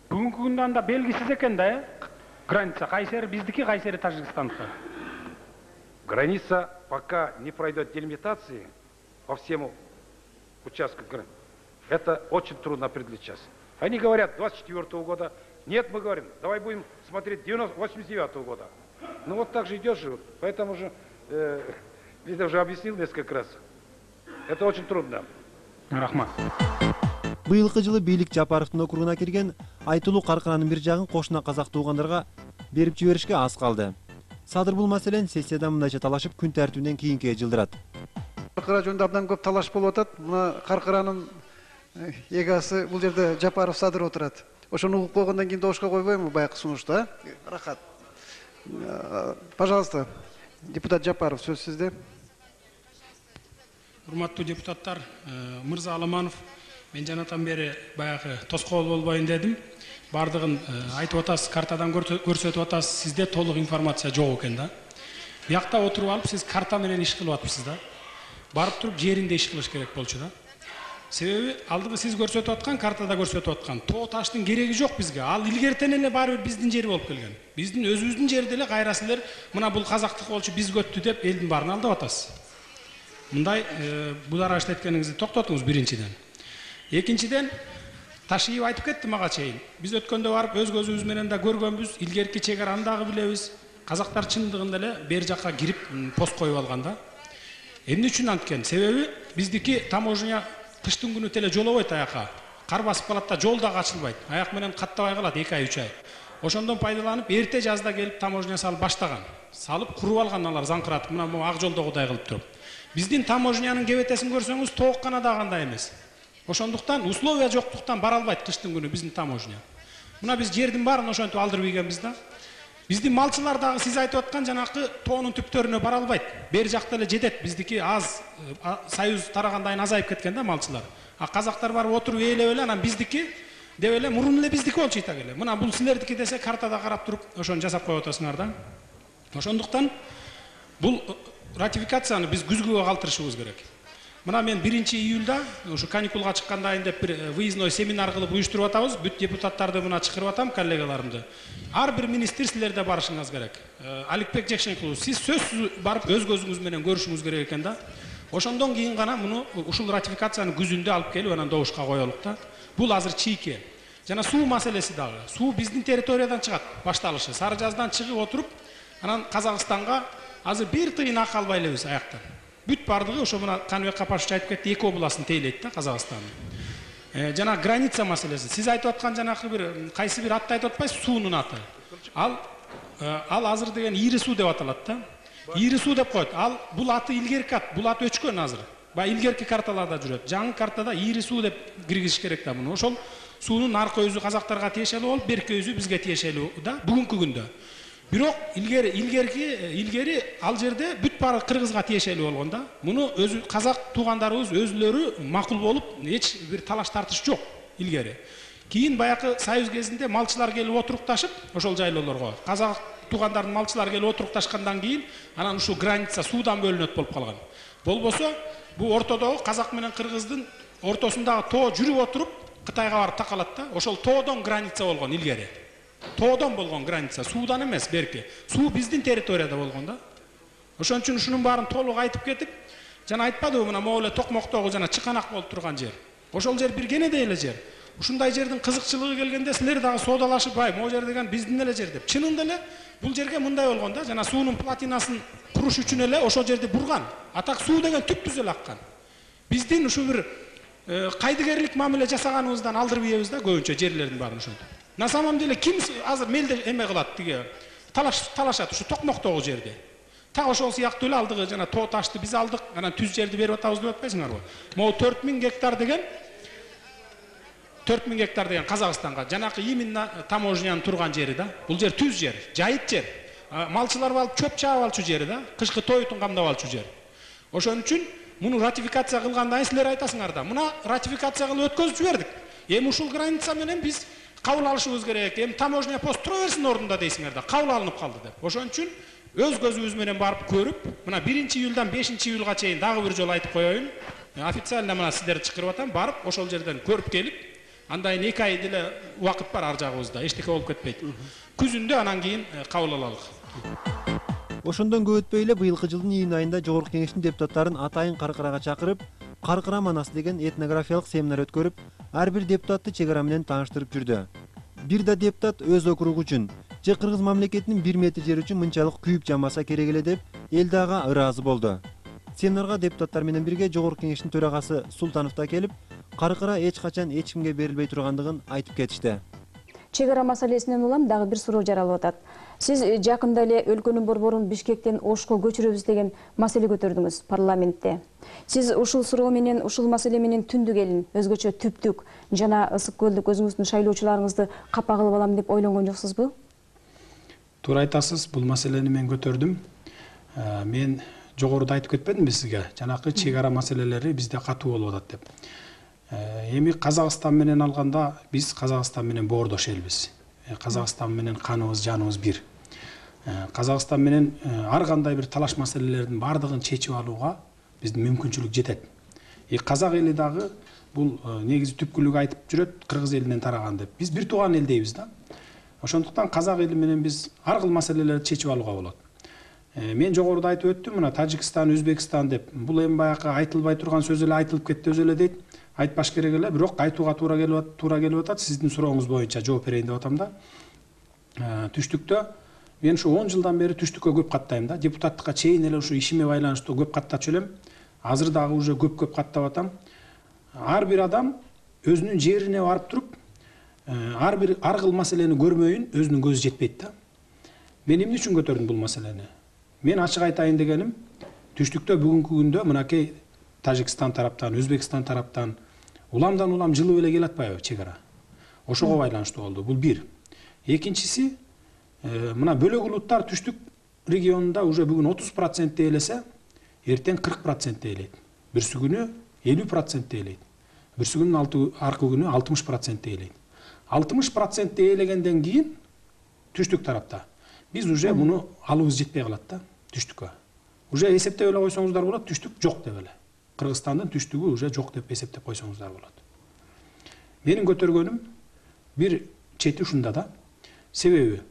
Бүгүнкү күндө анда белгисиз экен да, граница кайсери биздики, кайсери Тажикстандыкы. Граница пока не пройдет делимитации по всему участку. Это очень трудно определить сейчас. Они говорят 24-го года. Нет, мы говорим, давай будем смотреть 89-го года. Ну вот так же идет живут. Поэтому же, я уже объяснил несколько раз. Это очень трудно. Рахмат. Быйылкы жылы бийлик Жапаровдун округуна кирген Айтулуу Каркыранын бир жагын кошуна казак туугандарга берип жиберишке аз калды. Садыр бул маселени сессияда мындайча талашып күн тартибинен кийинкиге жылдырат. Каркыра жөнүндө абдан көп талаш болуп атат. Мына Каркыранын эгасы бул жерде Жапаров Садыр отурат. Ошону угуп койгондон кийин добушка койбоймунбу баягы сунушта? Рахат. Пожалуйста, депутат Жапаров, сөз сизде. Урматтуу депутаттар, Мырза Аламанов, мен жанатан бери баягы тоскоол болбойн дедим. Бардыгын айтып атасыз, картадан көрсөтүп атасыз, сизде толук информация жок экен да. Биякта отуруп алып, сиз карта менен иш кылып атыпсыз да. Барып туруп жеринде иш кылыш керек болчу да. Себеби алдыгы сиз көрсөтүп аткан, картада көрсөтүп аткан тоо таштын кереги жок бизге. Ал илгертен эле баары бир биздин жери болуп келген. Биздин өзүбүздүн жерде эле кайра силер мына бул казактык болчу, биз көттү деп элдин баарын алдап атасыз. Мындай булар иштеткениңизди токтотуңуз биринчиден. Экинчиден Ташиев айтып кетти мага чейин. Биз өткөндө барып өз көзүбүз менен да көргөнбүз, илгерки чегараны дагы билебиз. Казактар чындыгында эле бер жакка кирип пост коюп алган да. Эмне үчүн анткен? Себеби биздики таможня кыштын күнү теле жолобойт аяка. Кар басып калат да жол дагы ачылбайт. Аяк менен каттабай калат 2 ай 3 ай. Ошондон пайдаланып эрте жазда келип таможня салып баштаган. Салып куруп алган алар заңкыратып, мына бу ак жолдогудай кылып туруп. Биздин таможнянын кебетесин көрсөңүз тоок гана да кандай эмес. Ошондуктан условия жоктуктан бара албайт кыштын күнү биздин таможня. Мына биз жердин баарын ошентип алдырып ийгенбиз да. Биздин малчылар дагы сиз айтып аткан жанакы тоонун түптөрүнө бара албайт. Бер жакта эле жетет. Биздики аз союз тарагандайын азайып кеткен да малчылар. А казактар барып отуруп ээлеп эле анан биздики деп эле мурун эле биздики болчу итак эле. Мына бул силердики десе картада карап туруп ошону жасап коюп атасыңар да. Ошондуктан бул ратификацияны биз күзгүгө калтырышыбыз керек. Мына мен 1 июлда ушу каникулга чыккандайын деп бир выездной семинар кылып уюштуруп атабыз. Бүт депутаттарды мына чакырып атам, коллегаларымды. Ар бир министр силерде барышыңыз керек. Аликбек Жекшенкулов, сиз сөзсүз барып өз көзүңүз менен көрүшүңүз керек экен да. Ошондон кийин гана муну ушул ратификацияны күзүндө алып келип анан добушка коелук да. Бул азыр чийке. Жана суу маселеси дагы. Суу биздин территориядан чыгат, башталышы. Сары жаздан чыгып отуруп, анан Казакстанга азыр бир тыйын ак албай элебиз аяктан. Бүт бардыгы ошо мына Каныбек Капашевич айтып кетти, 2 областын тейлейт да Казакстандын. Жана граница маселеси. Сиз айтып аткан жанакы бир кайсы бир атты айтып атпайсыз, суунун аты. Ал азыр деген Ири суу деп аталат да. Ири суу деп коет. Ал бул аты илгерки ат, бул ат өчкөн азыр. Бай илгерки карталарда жүрөт. Жаңы картада Ири суу деп киргизиш керек да муну. Ошол суунун аркы өзү казактарга тиешелүү болуп, берки өзү бизге тиешелүү да бүгүнкү күндө. Бирок илгери ал жерде бүт баары кыргызга тиешелүү болгон да. Муну өзү казак туугандарыбыз өзүлөрү макул болуп, эч бир талаш тартыш жок илгери. Кийин баякы союз кезинде малчылар келип отурукташып, ошол жайлоолорго казак туугандардын малчылар келип отурукташкандан кийин анан ушул граница суудан бөлүнөт болуп калган. Болбосо бу ортодогу казак менен кыргыздын ортосундагы тоо жүрүп отуруп Кытайга барып такалат да. Ошол тоодон граница болгон илгери. Тоодон болгон граница, суудан эмес берки. Суу биздин территорияда болгон да. Ошон үчүн ушунун баарын толук айтып кетип, жана айтпадыбы мына могу эле Токмоктогу жана чыканак болуп турган жер. Ошол жер бир кенедей эле жер. ушундай жердин кызыкчылыгы келгенде силер дагы соодалашып, бай, могу жер деген биздин эле жер деп. Чынында эле бул жерге мындай болгон да, жана суунун платинасын куруш үчүн эле ошол жерди бурган. Атак суу деген түп-түз эле аккан. Биздин ушу бир кайдыгерлик мамиле жасаганыбыздан алдырып ийебиз да көбүнчө жерлердин баарын ошентип. На самом деле ким азыр мелде эме кылат тиги талашат ушу токмоктогу жерди. Так ошол сыяктуу эле алдыгы жана тоо ташты биз алдык, анан түз жерди берип атабыз деп атпайсыңарбы? Могу 4000 гектар деген 4000 гектар деген Казакстанга жанакы именно таможняның турган жери да. Бул жер түз жер, жайыт жер. Малчылар алып чөп чаап алчу жери да, кышкы тоютун камдап алчу жер. Ошон үчүн муну ратификация кылгандан силер айтасыңар да, мына ратификация кылып өткөзүп жибердик. Эми ушул граница менен биз кабыл алышыбыз керек. Эми таможня пост тура берсин ордунда дейсиңер да, кабыл алынып калды деп. Ошон үчүн өз көзүбүз менен барып көрүп, мына 1-июлдан 5-июлга чейин дагы бир жолу айтып коеюн. Официально мына сиздерди чакырып атам, барып ошол жерден көрүп келип, андайын 2 ай деле убакыт бар ар жагыбызда, эчтеке болуп кетпейт. Күзүндө анан кийин кабыл алалык. Ошондон көп өтпөй эле быйылкы жылдын июнь айында Жогорку Кеңештин депутаттарын Атайын Каркырага чакырып, Каркыра манасы деген этнографиялык семинар өткөрүп, ар бир депутатты чек ара менен тааныштырып жүрдү. Бир да депутат өз округу үчүн же Кыргыз мамлекетинин 1 метр жери үчүн мынчалык күйүп жамаса керек эле деп эл дагы ыраазы болду. Семинарга депутаттар менен бирге Жогорку Кеңештин төрагасы Султанов да келип, Каркыра эч качан эч кимге берилбей тургандыгын айтып кетишти. Чек ара маселесинен улам дагы бир суроо жаралып атат. Сиз жакында эле өлкөнүн борборун Бишкектен Ошко көчүрөбүз деген маселе көтөрдүңүз парламентте. Сиз ушул суроо менен, ушул маселе менен түндүк элин, өзгөчө түптүк жана ысык көлдүк өзүңүздүн шайлоочуларыңызды капа кылып алам деп ойлонгон жоксузбу? Туура айтасыз, бул маселени мен көтөрдүм. Мен жогоруда айтып кетпедимби сизге? Жанакы чек ара маселелери бизде катуу болуп атат деп. Эми Казакстан менен алганда биз Казакстан менен боордош элбиз. Казакстан менен каныбыз, жаныбыз бир. Казакстан менен ар кандай бир талаш маселелердин бардыгын чечип алууга биздин мүмкүнчүлүк жетет. Казак эли дагы бул негизи түпкүлүк айтып жүрөт, кыргыз элинен тараган деп. Биз бир тууган эл дейбиз да. Ошондуктан казак эли менен биз ар кыл маселелерди чечип алууга болот. Мен жогоруда айтып өттүм, мына Тажикстан, Өзбекстан деп. Бул эми баягы айтылбай турган сөз эле айтылып кетти өзү эле дейт. Айтпаш керек эле, бирок айтууга туура келип атат. Сиздин сурооңуз боюнча жооп берейин деп атам да. Түштүктө мен ушу 10 жылдан бери түштүккө көп каттайм да. Депутаттыкка чейин эле ушу ишиме байланыштуу көп каттачу элем. Азыр дагы уже көп каттап атам. Ар бир адам өзүнүн жерине барып туруп, ар бир ар кыл маселени көрмөйүн өзүнүн көзү жетпейт да. Мен эмне үчүн көтөрдүм бул маселени? Мен ачык айтайын дегеним, түштүктө бүгүнкү күндө мынакей Тажикстан тараптан, Өзбекстан тараптан уламдан улам жылып эле келе атпайбы чек ара. Ошого байланыштуу болду. Бул бир. Экинчиси, мына бөлөк улуттар түштүк регионунда уже бүгүн 30% ээлесе, эртең 40% ээлейт. Бирси күнү 50% ээлейт. Бирси күнүн аркы күнү 60% ээлейт. 60% ээлегенден кийин түштүк тарапта биз уже муну алыбыз жетпей калат да түштүккө. Уже эсептеп эле койсоңуздар болот, түштүк жок деп эле. Кыргызстандын түштүгү уже жок деп эсептеп койсоңуздар болот. Менин көтөргөнүм бир чети ушунда да. Себеби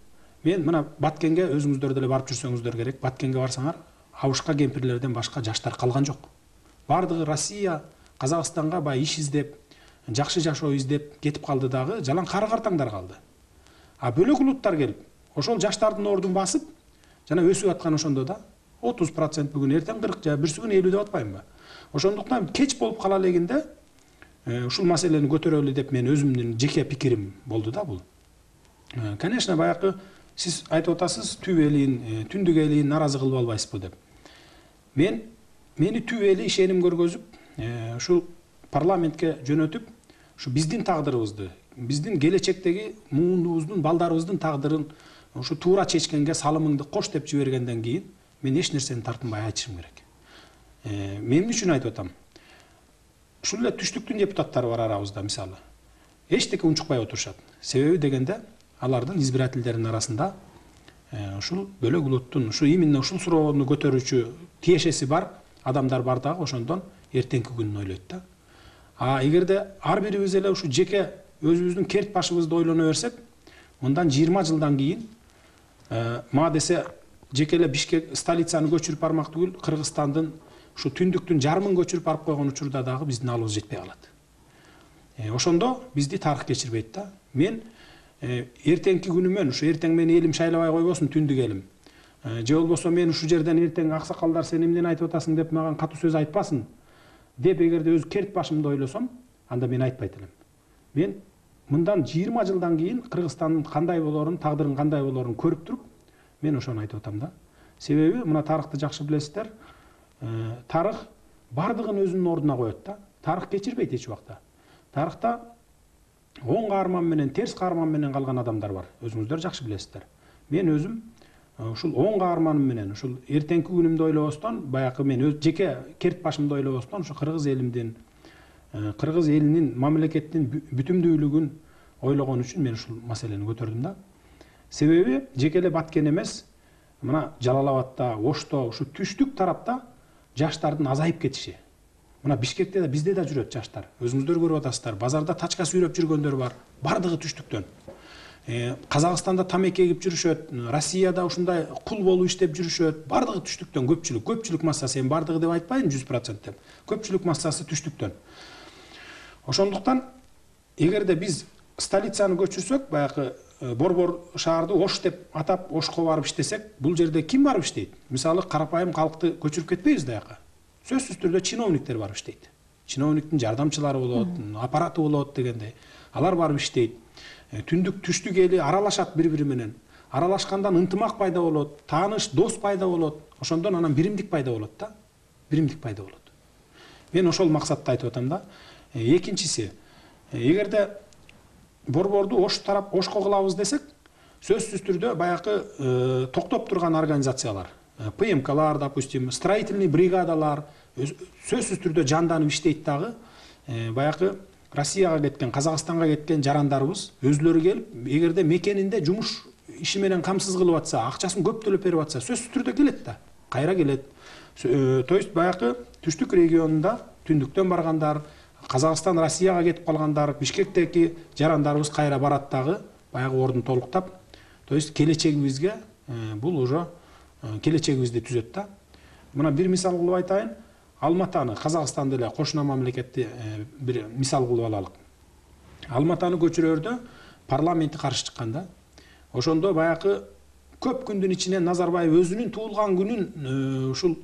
мен мына Баткенге өзүңүздөр деле барып жүрсөңүздөр керек. Баткенге барсаңар, абышка кемпирлерден башка жаштар калган жок. Бардыгы Россия, Казакстанга бай иш издеп, жакшы жашоо издеп кетип калды дагы, жалаң кары картаңдар калды. А бөлөк улуттар келип, ошол жаштардын ордун басып, жана өсүп аткан ошондо да 30% бүгүн эртең 40 же бирси күн 50 деп атпаймынбы? Ошондуктан кеч болуп кала элегинде ушул маселени көтөрөлү деп мен өзүмдүн жеке пикирим болду да бул. Конечно, баягы сиз айтып атасыз, түп элин, түндүк элин наразы кылып албайсызбы деп. Мени түп эли ишеним көргөзүп, ушул парламентке жөнөтүп, ушу биздин тагдырыбызды, биздин келечектеги муунубуздун, балдарыбыздын тагдырын ушу туура чечкенге салымыңды кош деп жибергенден кийин мен эч нерсени тартынбай айтышым керек. Мен үчүн айтып атам. Ушул эле түштүктүн депутаттары бар арабызда мисалы. Эчтеке унчукпай отурушат. Себеби дегенде алардын избирательдеринин арасында ушул бөлөк улуттун, ушу именно ушул суроону көтөрүүчү тиешеси бар адамдар бар дагы, ошондон эртеңки күнүн ойлойт да. А эгерде ар бирибиз эле ушу жеке өзүбүздүн керт башыбызды ойлоно берсек, мындан 20 жылдан кийин мага десе жеке эле Бишкек столицаны көчүрүп бармак түгүл, Кыргызстандын ушу түндүктүн жарымын көчүрүп барып койгон учурда дагы биздин алыбыз жетпей калат. Ошондо бизди тарых кечирбейт да. Мен эртеңки күнүмөн ушу эртең мени элим шайлабай койбосун түндүк элим. Же болбосо мен ушул жерден эртең аксакалдар сен эмнени айтып атасың деп мага катуу сөз айтпасын деп эгерде өз керт башымда ойлосом, анда мен айтпайт элем. Мен мындан 20 жылдан кийин Кыргызстандын кандай болорун, тагдырын кандай болорун көрүп туруп, мен ошону айтып атам да. Себеби мына тарыхты жакшы билесиздер. Тарых бардыгын өзүнүн ордуна коет да. Тарых кечирбейт эч убакта. Тарыхта оң каарман менен терс каарман менен калган адамдар бар. Өзүңүздөр жакшы билесиздер. Мен өзүм ушул оң каарманым менен ушул эртеңки күнүмдү ойлобостон, баягы мен өз жеке керт башымда ойлобостон, ушу кыргыз элимдин, кыргыз элинин, мамлекеттин бүтүмдүүлүгүн ойлогон үчүн мен ушул маселени көтөрдүм да. Себеби жеке эле Баткен эмес, мына Жалал Абадта, Ошто, ушу түштүк тарапта жаштардын азайып кетиши. Мына Бишкекте да бизде да жүрөт жаштар. Өзүңүздөр көрүп атасыздар. Базарда тачка сүйрөп жүргөндөр бар. Бардыгы түштүктөн. Казакстанда тамеки эгип жүрүшөт, Россияда ушундай кул болуп иштеп жүрүшөт. Бардыгы түштүктөн, көпчүлүк массасы, эми бардыгы деп айтпайм 100% деп. Көпчүлүк массасы түштүктөн. Ошондуктан эгерде биз столицаны көчүрсөк, баягы Борбор шаарды Ош деп атап Ошко барып иштесек, бул жерде ким барып иштейт? Мисалы, карапайым калкты көчүрүп кетпейбиз да яка. Сөзсүз түрдө чиновниктер барып иштейт. Чиновниктин жардамчылары болот, аппараты болот дегендей. Алар барып иштейт. Түштүк эли аралашат бири-бири менен. Аралашкандан ынтымак пайда болот, тааныш, дос пайда болот. Ошондон анан биримдик пайда болот да. Биримдик пайда болот. Мен ошол максатты айтып атам да. Экинчиси, эгерде Борборду Ош тарап Ошко кылабыз десек, сөзсүз түрдө баягы токтоп турган организациялар, ПМКлар, допустим, строительный бригадалар сөзсүз түрдө жанданып иштейт дагы. Баягы Россияга кеткен, Казакстанга кеткен жарандарыбыз өзлөрү келип, эгерде мекенинде жумуш иши менен камсыз кылып атса, акчасын көп төлөп берип атса, сөзсүз түрдө келет да. Кайра келет. То есть баягы түштүк регионунда түндүктөн баргандар, Казакстан, Россияга кетип калгандар, Бишкектеги жарандарыбыз кайра барат дагы, баягы ордун толуктап. То есть келечегибизге бул уже келечегибизди түзөт да. Мына бир мисал кылып айтайын. Алматаны, Казакстанды эле кошуна мамлекетти бир мисал кылып алалык. Алматаны көчүрөрдө парламенти каршы чыккан да. Ошондо баягы көп күндүн ичинен Назарбаев өзүнүн туулган күнүн ушул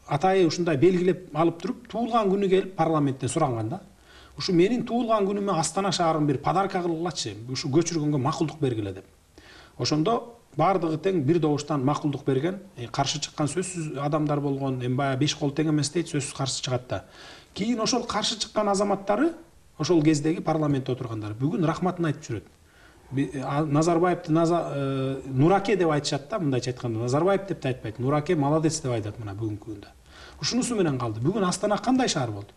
атайы ушундай белгилеп алып туруп, туулган күнү келип парламенттен суранган да. Ушу менин туулган күнүмө Астана шаарын бир подарка кылгылачы, ушу көчүргөнгө макулдук бергиле деп. Ошондо бардыгы тең бир добуштан макулдук берген, каршы чыккан сөзсүз адамдар болгон, эми баягы 5 кол тең эмес дейт, сөзсүз каршы чыгат да. Кийин ошол каршы чыккан азаматтары, ошол кездеги парламентте отургандар бүгүн рахматын айтып жүрөт. Назарбаевди Нураке деп айтышат да, мындайча айтканда. Назарбаев деп да айтпайт, Нураке молодец деп айтат мына бүгүнкү күндө. Ушунусу менен калды. Бүгүн Астана кандай шаар болду?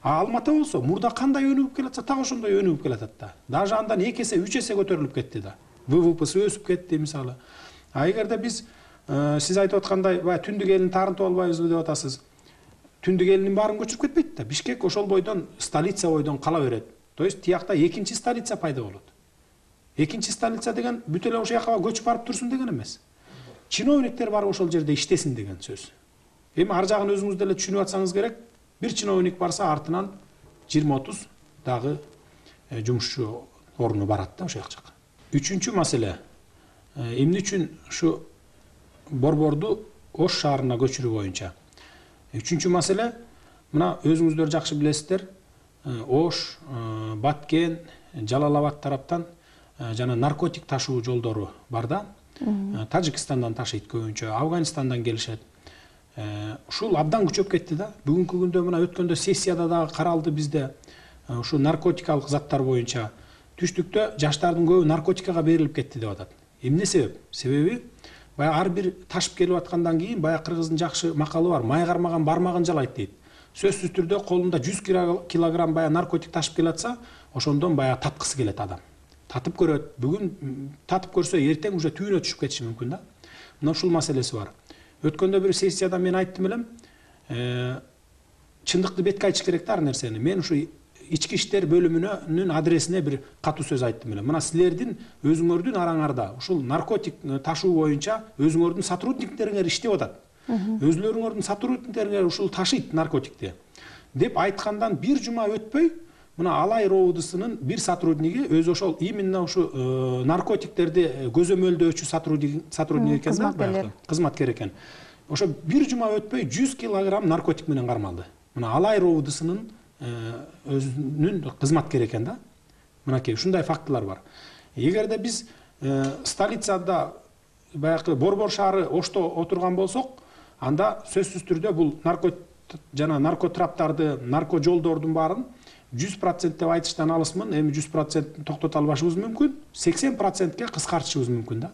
Алматы болсо, мурда кандай өнүгүп келатса, так ошондой өнүгүп келатат да. Даже андан 2 эсе, 3 эсе көтөрүлүп кетти да. ВВПсы өсүп кетти мисалы. Эгерде биз сиз айтып аткандай, баягы түндүк элин тарынтып албайбызбы деп атасыз. Түндүк элинин баарын көчүрүп кетпейт да. Бишкек ошол бойдон, столица бойдон кала берет. То есть тиякта экинчи столица пайда болот. Экинчи столица деген бүт эле ошол жака көчүп барып турсун деген эмес. Чиновниктер барып ошол жерде иштесин деген сөз. Эми ар жагын өзүңүз деле түшүнүп атсаңыз керек. Бир чиновник барса артынан 20-30 дагы жумушчу орну барат да ошол жака. Үчүнчү маселе, эмне үчүн ушу Борборду Ош шаарына көчүрүү боюнча. Үчүнчү маселе, мына өзүңүздөр жакшы билесиздер, Ош, Баткен, Жалал Абад тараптан жана наркотик ташуу жолдору бар да. Тажикстандан ташыйт көбүнчө, Афганистандан келишет. Ушул абдан күчөп кетти да. Бүгүнкү күндө мына өткөндө сессияда дагы каралды бизде ушу наркотикалык заттар боюнча. Түштүктө жаштардын көбү наркотикага берилип кетти деп атат. Эмне себеп? Себеби баягы ар бир ташып келип аткандан кийин баягы кыргыздын жакшы макалы бар. Май кармаган бармагын жалайт дейт. Сөзсүз түрдө колунда 100 килограмм баягы наркотик ташып келатса, ошондон баягы таткысы келет адам. Татып көрөт. Бүгүн татып көрсө, эртең уже түйүнө түшүп кетиши мүмкүн да. Мына ушул маселеси бар. Өткөндө бир сессияда мен айттым элем, чындыкты бетке айтыш керек да ар нерсени. Мен ушу ички иштер бөлүмүнүн адресине бир катуу сөз айттым элем. Мына силердин өзүңөрдүн араңарда ушул наркотик ташуу боюнча өзүңөрдүн сотрудниктериңер иштеп атат. Өзлөрүңөрдүн сотрудниктериңер ушул ташыйт наркотикти деп айткандан бир жума өтпөй, мына Алай РОВДсынын бир сотрудниги өзү ошол именно ушу наркотиктерди көзөмөлдөөчү сотрудник экен да, кызматкер экен. Ошо бир жума өтпөй 100 килограмм наркотик менен кармалды. Мына Алай РОВДсынын өзүнүн кызматкери экен да. Мынакей ушундай фактылар бар. Эгерде биз столицада баягы Борбор шаары Ошто отурган болсок, анда сөзсүз түрдө бул наркотраптарды, нарко жолдордун баарын 100% деп айтыштан алысмын, эми 100% токтото албашыбыз мүмкүн, 80%ке кыскартышыбыз мүмкүн да.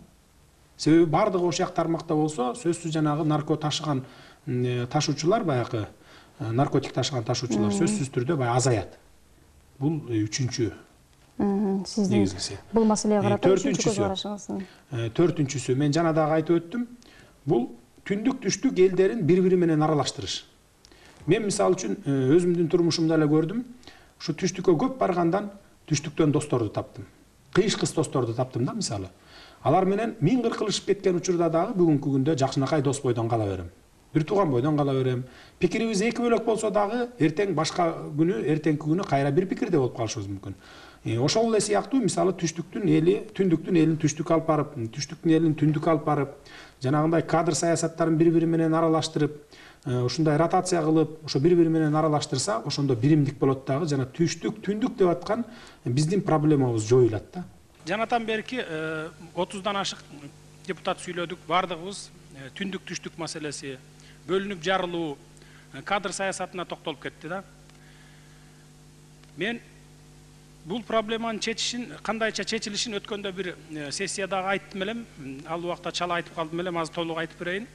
Себеби бардыгы ошол тармакта болсо, сөзсүз жанагы нарко ташыган ташуучулар, баягы наркотик ташыган ташуучулар сөзсүз түрдө баягы азаят. Бул үчүнчү негизгиси. Бул маселеге карата үчүнчү көз карашыңыз. Төртүнчүсү, мен жана дагы айтып өттүм, бул түндүк түштүк элдерин бири-бири менен аралаштырыш. Мен мисалы үчүн өзүмдүн турмушумда эле көрдүм. Ушу түштүккө көп баргандан түштүктөн досторду таптым. Кыйышкыс досторду таптым да, мисалы. Алар менен 1000 кыркылышып кеткен учурда дагы бүгүнкү күндө жакшынакай дос бойдон кала берем. Бир тууган бойдон кала берем. Пикирибиз эки бөлөк болсо дагы эртең башка күнү, эртеңки күнү кайра бир пикирде болуп калышыбыз мүмкүн. Ошол эле сыяктуу мисалы түштүктүн эли, түндүктүн элин түштүккө алып барып, түштүктүн элин түндүккө алып барып, жанагындай кадр саясаттарын бири-бири менен аралаштырып, ушундай ротация кылып, ошо бири-бири менен аралаштырса, ошондо биримдик болот дагы, жана түштүк, түндүк деп аткан биздин проблемабыз жоюлат да. Жанатан берки 30дан ашык депутат сүйлөдүк, бардыгыбыз түндүк түштүк маселеси, бөлүнүп жарылуу, кадр саясатына токтолуп кетти да. Мен бул проблеманын чечишин, кандайча чечилишин өткөндө бир сессиядагы айттым элем, ал убакта чала айтып калдым элем, азыр толук айтып берейин.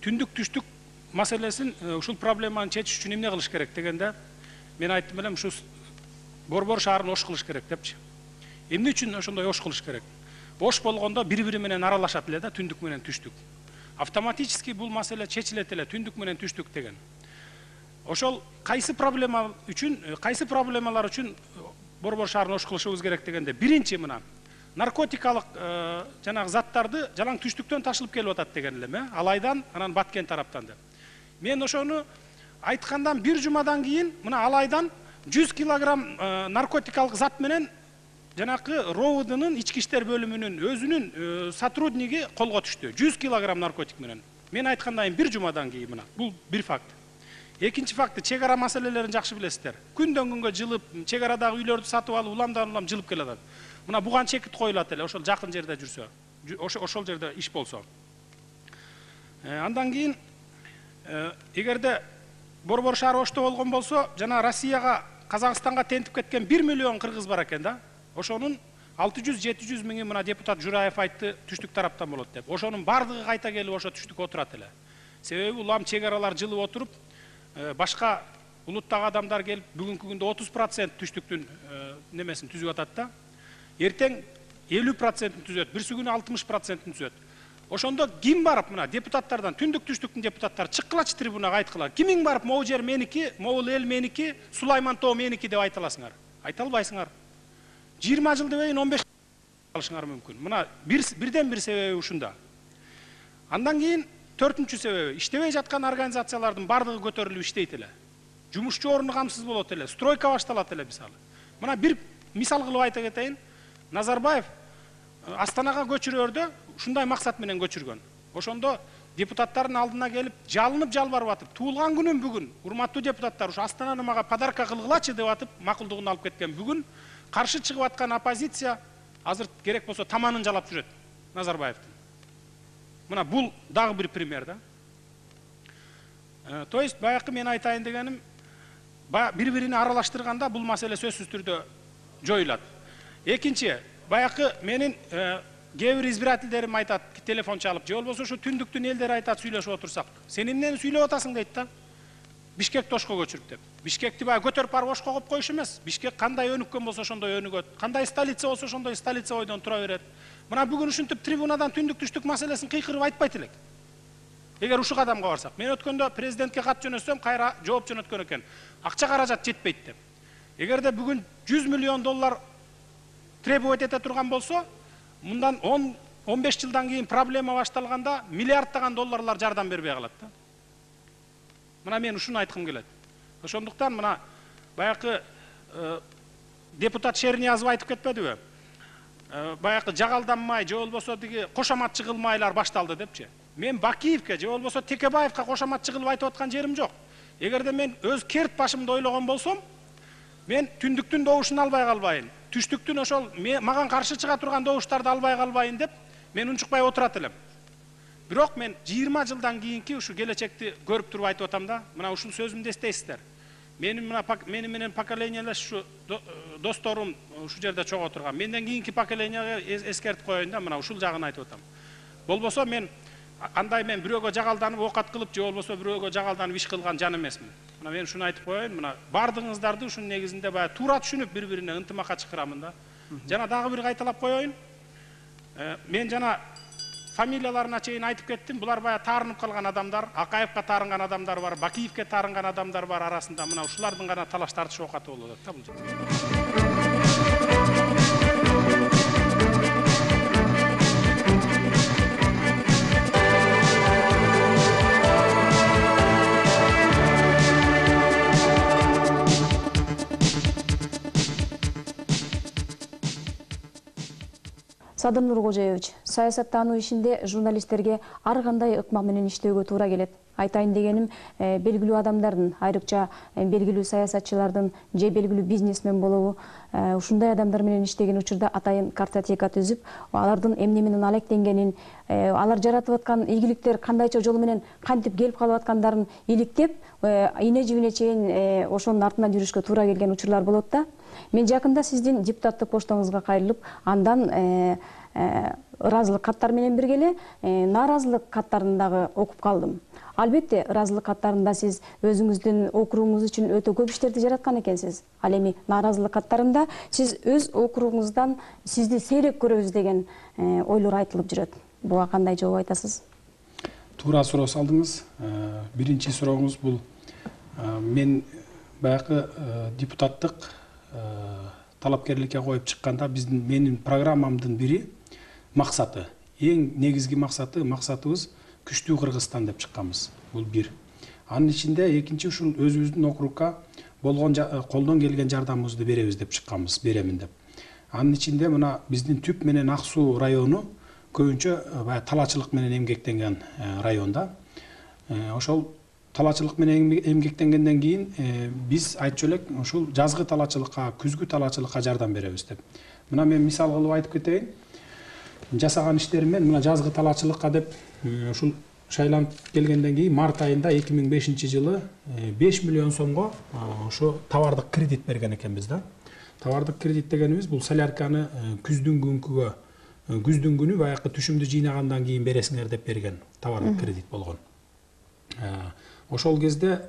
Түндүк түштүк маселесин, ушул проблеманы чечиш үчүн эмне кылыш керек дегенде, мен айттым элем, ушу Борбор шаарын ош кылыш керек депчи. Эмне үчүн ошондой ош кылыш керек? Ош болгондо бири-бири менен аралашат эле да, түндүк менен түштүк. Автоматически бул маселе чечилет эле, түндүк менен түштүк деген. Ошол кайсы проблемалар үчүн Борбор шаарын ош кылышыбыз керек дегенде, биринчи мына наркотикалык жанагы заттарды жалаң түштүктөн ташылып келип атат деген элем, Алайдан, анан Баткен тараптан деп. Мен ошону айткандан бир жумадан кийин мына Алайдан 100 килограмм наркотикалык зат менен жанакы РОВДнын ички иштер бөлүмүнүн өзүнүн сотрудниги колго түштү. 100 килограмм наркотик менен. Мен айткандан кийин бир жумадан кийин мына. Бул бир факт. Экинчи факты, чек ара маселелерин жакшы билесиздер. Күндөн күнгө жылып, чек арадагы үйлөрдү сатып алып, уламдан-улам жылып келатат. Мына буган чекит коюлат эле, ошол жакын жерде жүрсө, ошол жерде иш болсо. Андан кийин эгерде Борбор шаары Ошто болгон болсо, жана Россияга, Казакстанга тентип кеткен 1 миллион кыргыз бар экен да. Ошонун 600-700 миңи мына депутат Жураев айтты, түштүк тараптан болот деп. Ошонун бардыгы кайта келип ошо түштүккө отурат эле. Себеби улам чек аралар жылып отуруп, башка улуттагы адамдар келип бүгүнкү күндө 30% түштүктүн немесин түзүп атат да. Эртең 50% түзөт, бирси күнү 60% түзөт. Ошондо ким барып мына депутаттардан, түндүк түштүктүн депутаттары чыккылачы трибунага айткыла. Кимиң барып могу жер меники, могул эл меники, Сулайман тоо меники деп айта аласыңар? Айта албайсыңар. 20 жыл дебейин 15 алышыңар мүмкүн. Мына бирден бир себеби ушунда. Андан кийин төртүнчү себеби, иштебей жаткан организациялардын бардыгы көтөрүлүп иштейт эле. Жумушчу орну камсыз болот эле, стройка башталат эле мисалы. Мына бир мисал кылып айта кетейин. Назарбаев Астанага көчүрөрдө ушундай максат менен көчүргөн. Ошондо депутаттардын алдына келип, жалынып жалбарып атып, туулган күнүм бүгүн, урматтуу депутаттар, ушу Астананы мага подарка кылгылачы деп атып, макулдугун алып кеткен бүгүн каршы чыгып аткан оппозиция азыр керек болсо таманын жалап жүрөт Назарбаевдин. Мына бул дагы бир пример да. То есть баягы мен айтайын дегеним, бири-бирине аралаштырганда бул маселе сөзсүз түрдө жоюлат. Экинчи, баягы менин кээ бир избирательдерим айтат, телефон чалып, же болбосо ушу түндүктүн элдери айтат, сүйлөшүп отурсак. Сен эмнени сүйлөп атасың дейт да. Бишкекти Ошко көчүрүп деп. Бишкекти баягы көтөрүп барып Ошко коюп коюш эмес. Бишкек кандай өнүккөн болсо ошондой өнүгөт. Кандай столица болсо ошондой столица бойдон тура берет. Мына бүгүн ушинтип трибунадан түндүк түштүк маселесин кыйкырып айтпайт элек. Эгер ушул кадамга барсак, мен өткөндө президентке кат жөнөтсөм, кайра жооп жөнөткөн экен. Акча каражат жетпейт деп. Эгерде бүгүн 100 миллион доллар требовать эте турган болсо, мындан 10-15 жылдан кийин проблема башталганда миллиарддаган долларлар жардам бербей калат да. Мына мен ушуну айткым келет. Ошондуктан мына баягы депутат Шерниязов айтып кетпедиби? Баягы жагалданмай же болбосо тиги кошоматчы кылмайлар башталды депчи. Мен Бакиевке же болбосо Текебаевка кошоматчы кылып айтып аткан жерим жок. Эгерде мен өз керт башымда ойлогон болсом, мен түндүктүн добушун албай калбайын, түштүктүн ошол мага каршы чыга турган добуштарды албай калбайын деп мен унчукпай отурат элем. Бирок мен 20 жылдан кийинки ушу келечекти көрүп туруп айтып атам да, мына ушул сөзүмдү эстейсиздер. Мени менен поколениялаш ушу досторум ушу жерде чогуу отурган. Менден кийинки поколенияга эскертип коеюн да, мына ушул жагын айтып атам. Болбосо мен андай мен бирөөгө жагалданып окат кылып же болбосо бирөөгө жагалданып иш кылган жан эмесмин. Мына мен ушуну айтып коеюн, мына бардыгыңыздарды ушунун негизинде баягы туура түшүнүп бири-бирине ынтымакка чакырамын да. Жана дагы бир кайталап коеюн. Мен жана фамилияларына чейин айтып кеттим. Булар баягы таарынып калган адамдар, Акаевка таарынган адамдар бар, Бакиевке таарынган адамдар бар арасында. Мына ушулардын гана талаш тартыш окаты болуп атат да бул жерде. Садыр Нуркожоевич, саясаттануу ишинде журналисттерге ар кандай ыкма менен иштөөгө туура келет. Айтайын дегеним, белгилүү адамдардын, айрыкча белгилүү саясатчылардын же белгилүү бизнесмен болобу, ушундай адамдар менен иштеген учурда атайын картотека түзүп, алардын эмне менен алектенгенин, алар жаратып аткан ийгиликтер кандайча жол менен кантип келип калып аткандарын иликтеп, ийне жибине чейин ошонун артынан жүрүшкө туура келген учурлар болот да. Мен жакында сиздин депутаттык поштоңузга кайрылып, андан ыраазылык каттар менен бирге эле нааразылык каттарын дагы окуп калдым. Албетте, ыраазылык каттарында сиз өзүңүздүн округуңуз үчүн өтө көп иштерди жараткан экенсиз. Ал эми нааразылык каттарында сиз өз округуңуздан сизди сейрек көрөбүз деген ойлор айтылып жүрөт. Буга кандай жооп айтасыз? Туура суроо салдыңыз. Биринчи сурооңуз бул мен баягы депутаттык талапкерликке коюп чыкканда менин программамдын бири максаты, эң негизги максатыбыз күчтүү Кыргызстан деп чыкканбыз. Бул бир. Анын ичинде экинчи ушул өзүбүздүн округга болгон колдон келген жардамыбызды беребиз деп чыкканбыз, беремин деп. Анын ичинде мына биздин Түп менен Ак Суу району көбүнчө баягы талаачылык менен эмгектенген районда. Ошол талаачылык менен эмгектенгенден кийин биз айтчу элек ушул жазгы талаачылыкка, күзгү талаачылыкка жардам беребиз деп. Мына мен мисал кылып айтып кетейин. Жасаган иштерим мен мына жазгы талаачылыкка деп ушул шайланып келгенден кийин март айында 2005 жылы 5 миллион сомго ошо товардык кредит берген экенбиз да. Товардык кредит дегенибиз бул солярканы күздүн күнү баягы түшүмдү жыйнагандан кийин бересиңер деп берген товардык кредит болгон. Ошол кезде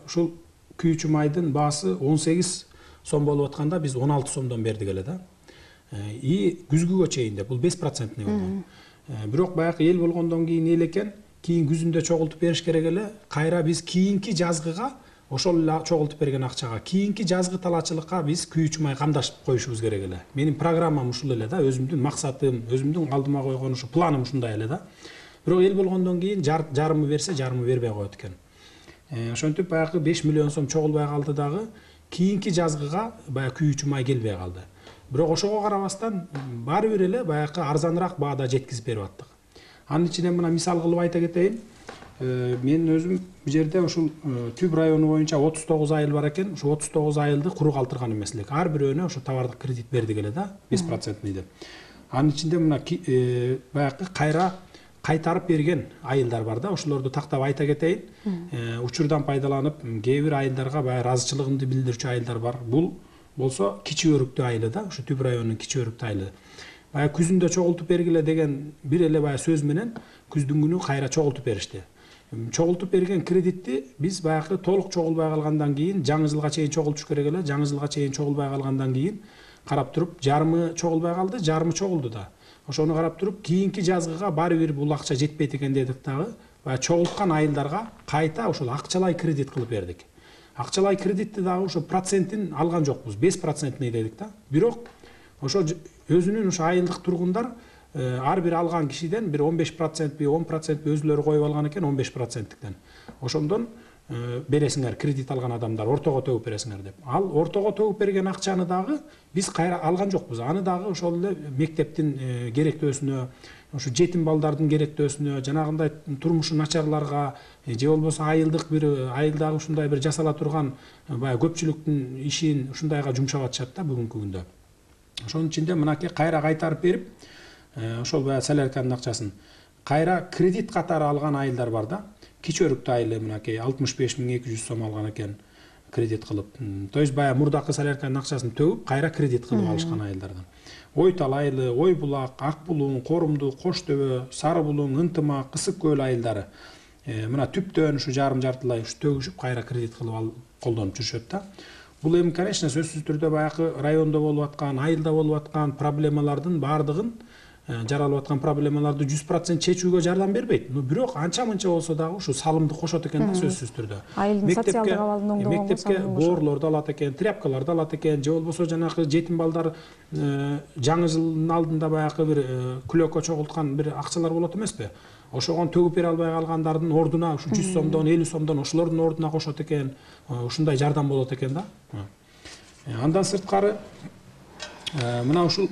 ушул күйүүчү майдын баасы 18 сом болуп атканда биз 16 сомдон бердик эле да. И күзгүгө чейин деп бул 5% болгон. Бирок баягы эл болгондон кийин эл экен, кийин күзүндө чогултуп бериш керек эле. Кайра биз кийинки жазгыга ошол эле чогултуп берген акчага кийинки жазгы талаачылыкка биз күйүүчү май камдашып коюшубуз керек эле. Менин программам ушул эле да, өзүмдүн максатым, өзүмдүн алдыма койгон ушу планым ушундай эле да. Бирок эл болгондон кийин жарымы берсе, жарымы бербей коет экен. Ошентип баягы 5 миллион сом чогулбай калды дагы, кийинки жазгыга баягы күйүүчү май келбей калды. Бирок ошого карабастан баары бир эле баягы арзаныраак баада жеткизип берип аттык. Анын ичинен мына мисал кылып айта кетейин. Мен өзүм бул жерде ушул Түп району боюнча 39 айыл бар экен. Ушу 39 айылды куру калтырган эмес элек. Ар бирөөнө ошо товардык кредит бердик эле да, 5% деп. Анын ичинде мына баягы кайра кайтарып берген айылдар бар да, ошолорду тактап айта кетейин. Учурдан пайдаланып, кээ бир айылдарга баягы ыраазычылыгымды билдирчү айылдар бар. Бул болсо Кичи Өрүктүү айылы да, ушу Түп районунун Кичи Өрүктүү айылы. Баягы күзүндө чогултуп бергиле деген бир эле баягы сөз менен күздүн күнү кайра чогултуп беришти. Чогултуп берген кредитти биз баягы толук чогулбай калгандан кийин жаңы жылга чейин чогултуш керек эле. Жаңы жылга чейин чогулбай калгандан кийин карап туруп жарымы чогулбай калды, жарымы чогулду да. Ошону карап туруп кийинки жазгыга баары бир бул акча жетпейт экен дедик дагы. Баягы чогулткан айылдарга кайта ошол акчалай кредит кылып бердик. Акчалай кредитти дагы ошо процентин алган жокпуз, 5% дедик да. Бирок ошо өзүнүн ошо айылдык тургундар ар бир алган кишиден бир 15% 10% өзүлөрү коюп алган экен, 15%тен. Ошондон бересиңер, кредит алган адамдар ортого төгүп бересиңер деп. Ал ортого төгүп берген акчаны дагы биз кайра алган жокпуз. Аны дагы ошол эле мектептин керектөөсүнө, ушу жетим балдардын керектөөсүнө, жанагындай турмушу начарларга же болбосо айылдагы ушундай бир жасала турган баягы көпчүлүктүн ишин ушундайга жумшап атышат да бүгүнкү күндө. Ошонун ичинде мынакей кайра кайтарып берип, ошол баягы солярканын акчасын кайра кредит катары алган айылдар бар да. Кичи өрүктүү айылы мынакей 65.200 сом алган экен кредит кылып. То есть баягы мурдакы солярканын акчасын төгүп, кайра кредит кылып алышкан айылдардан. Ойтал айылы, Ой булак, Ак булуң, Корумду, Кош төбө, Сары булуң, Ынтымак, Кысык көл айылдары мына түптөн ушу жарым-жартылай ушу төгүшүп кайра кредит кылып колдонуп жүрүшөт да. Бул эми, конечно, сөзсүз түрдө баягы райондо болуп аткан, айылда болуп аткан проблемалардын баардыгын, жаралып аткан проблемаларды 100% чечүүгө жардам бербейт. Бирок анча-мынча болсо дагы ушу салымды кошот экен да, сөзсүз түрдө. Айылдын социалдык абалын оңдогонго мектепке боорлорду алат экен, тряпкаларды алат экен, же болбосо жанагы жетим балдар жаңы жылдын алдында баягы бир күлөккө чогулткан бир акчалар болот эмеспи? Ошогон төгүп бере албай калгандардын ордуна ушу 100 сомдон, 50 сомдон ошолордун ордуна кошот экен. Ушундай жардам болот экен да. Андан сырткары мына ушул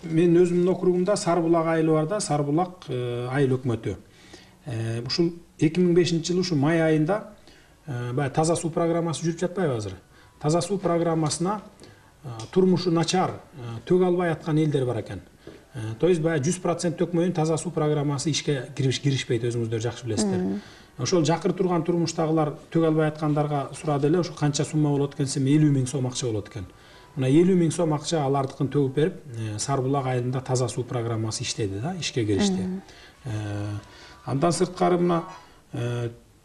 мен өзүмдүн округумда Сарбулак айылы бар да, Сарбулак айыл өкмөтү. Ушул 2005-жылы ушу май айында баягы таза суу программасы жүрүп жатпайбы азыр? Таза суу программасына турмушу начар, төгө албай аткан элдер бар экен. То есть баягы 100% төкмөйүн таза суу программасы ишке киришпейт, өзүңүздөр жакшы билесиздер. Ошол жакыр турган турмуштагылар төгө албай аткандарга сурады эле, ошо канча сумма болот экен десем 50 000 сом акча болот экен. Мына 50 000 сом акча алардыкын төгүп берип, Сарбулак айылында таза суу программасы иштеди да, ишке киришти. Андан сырткары мына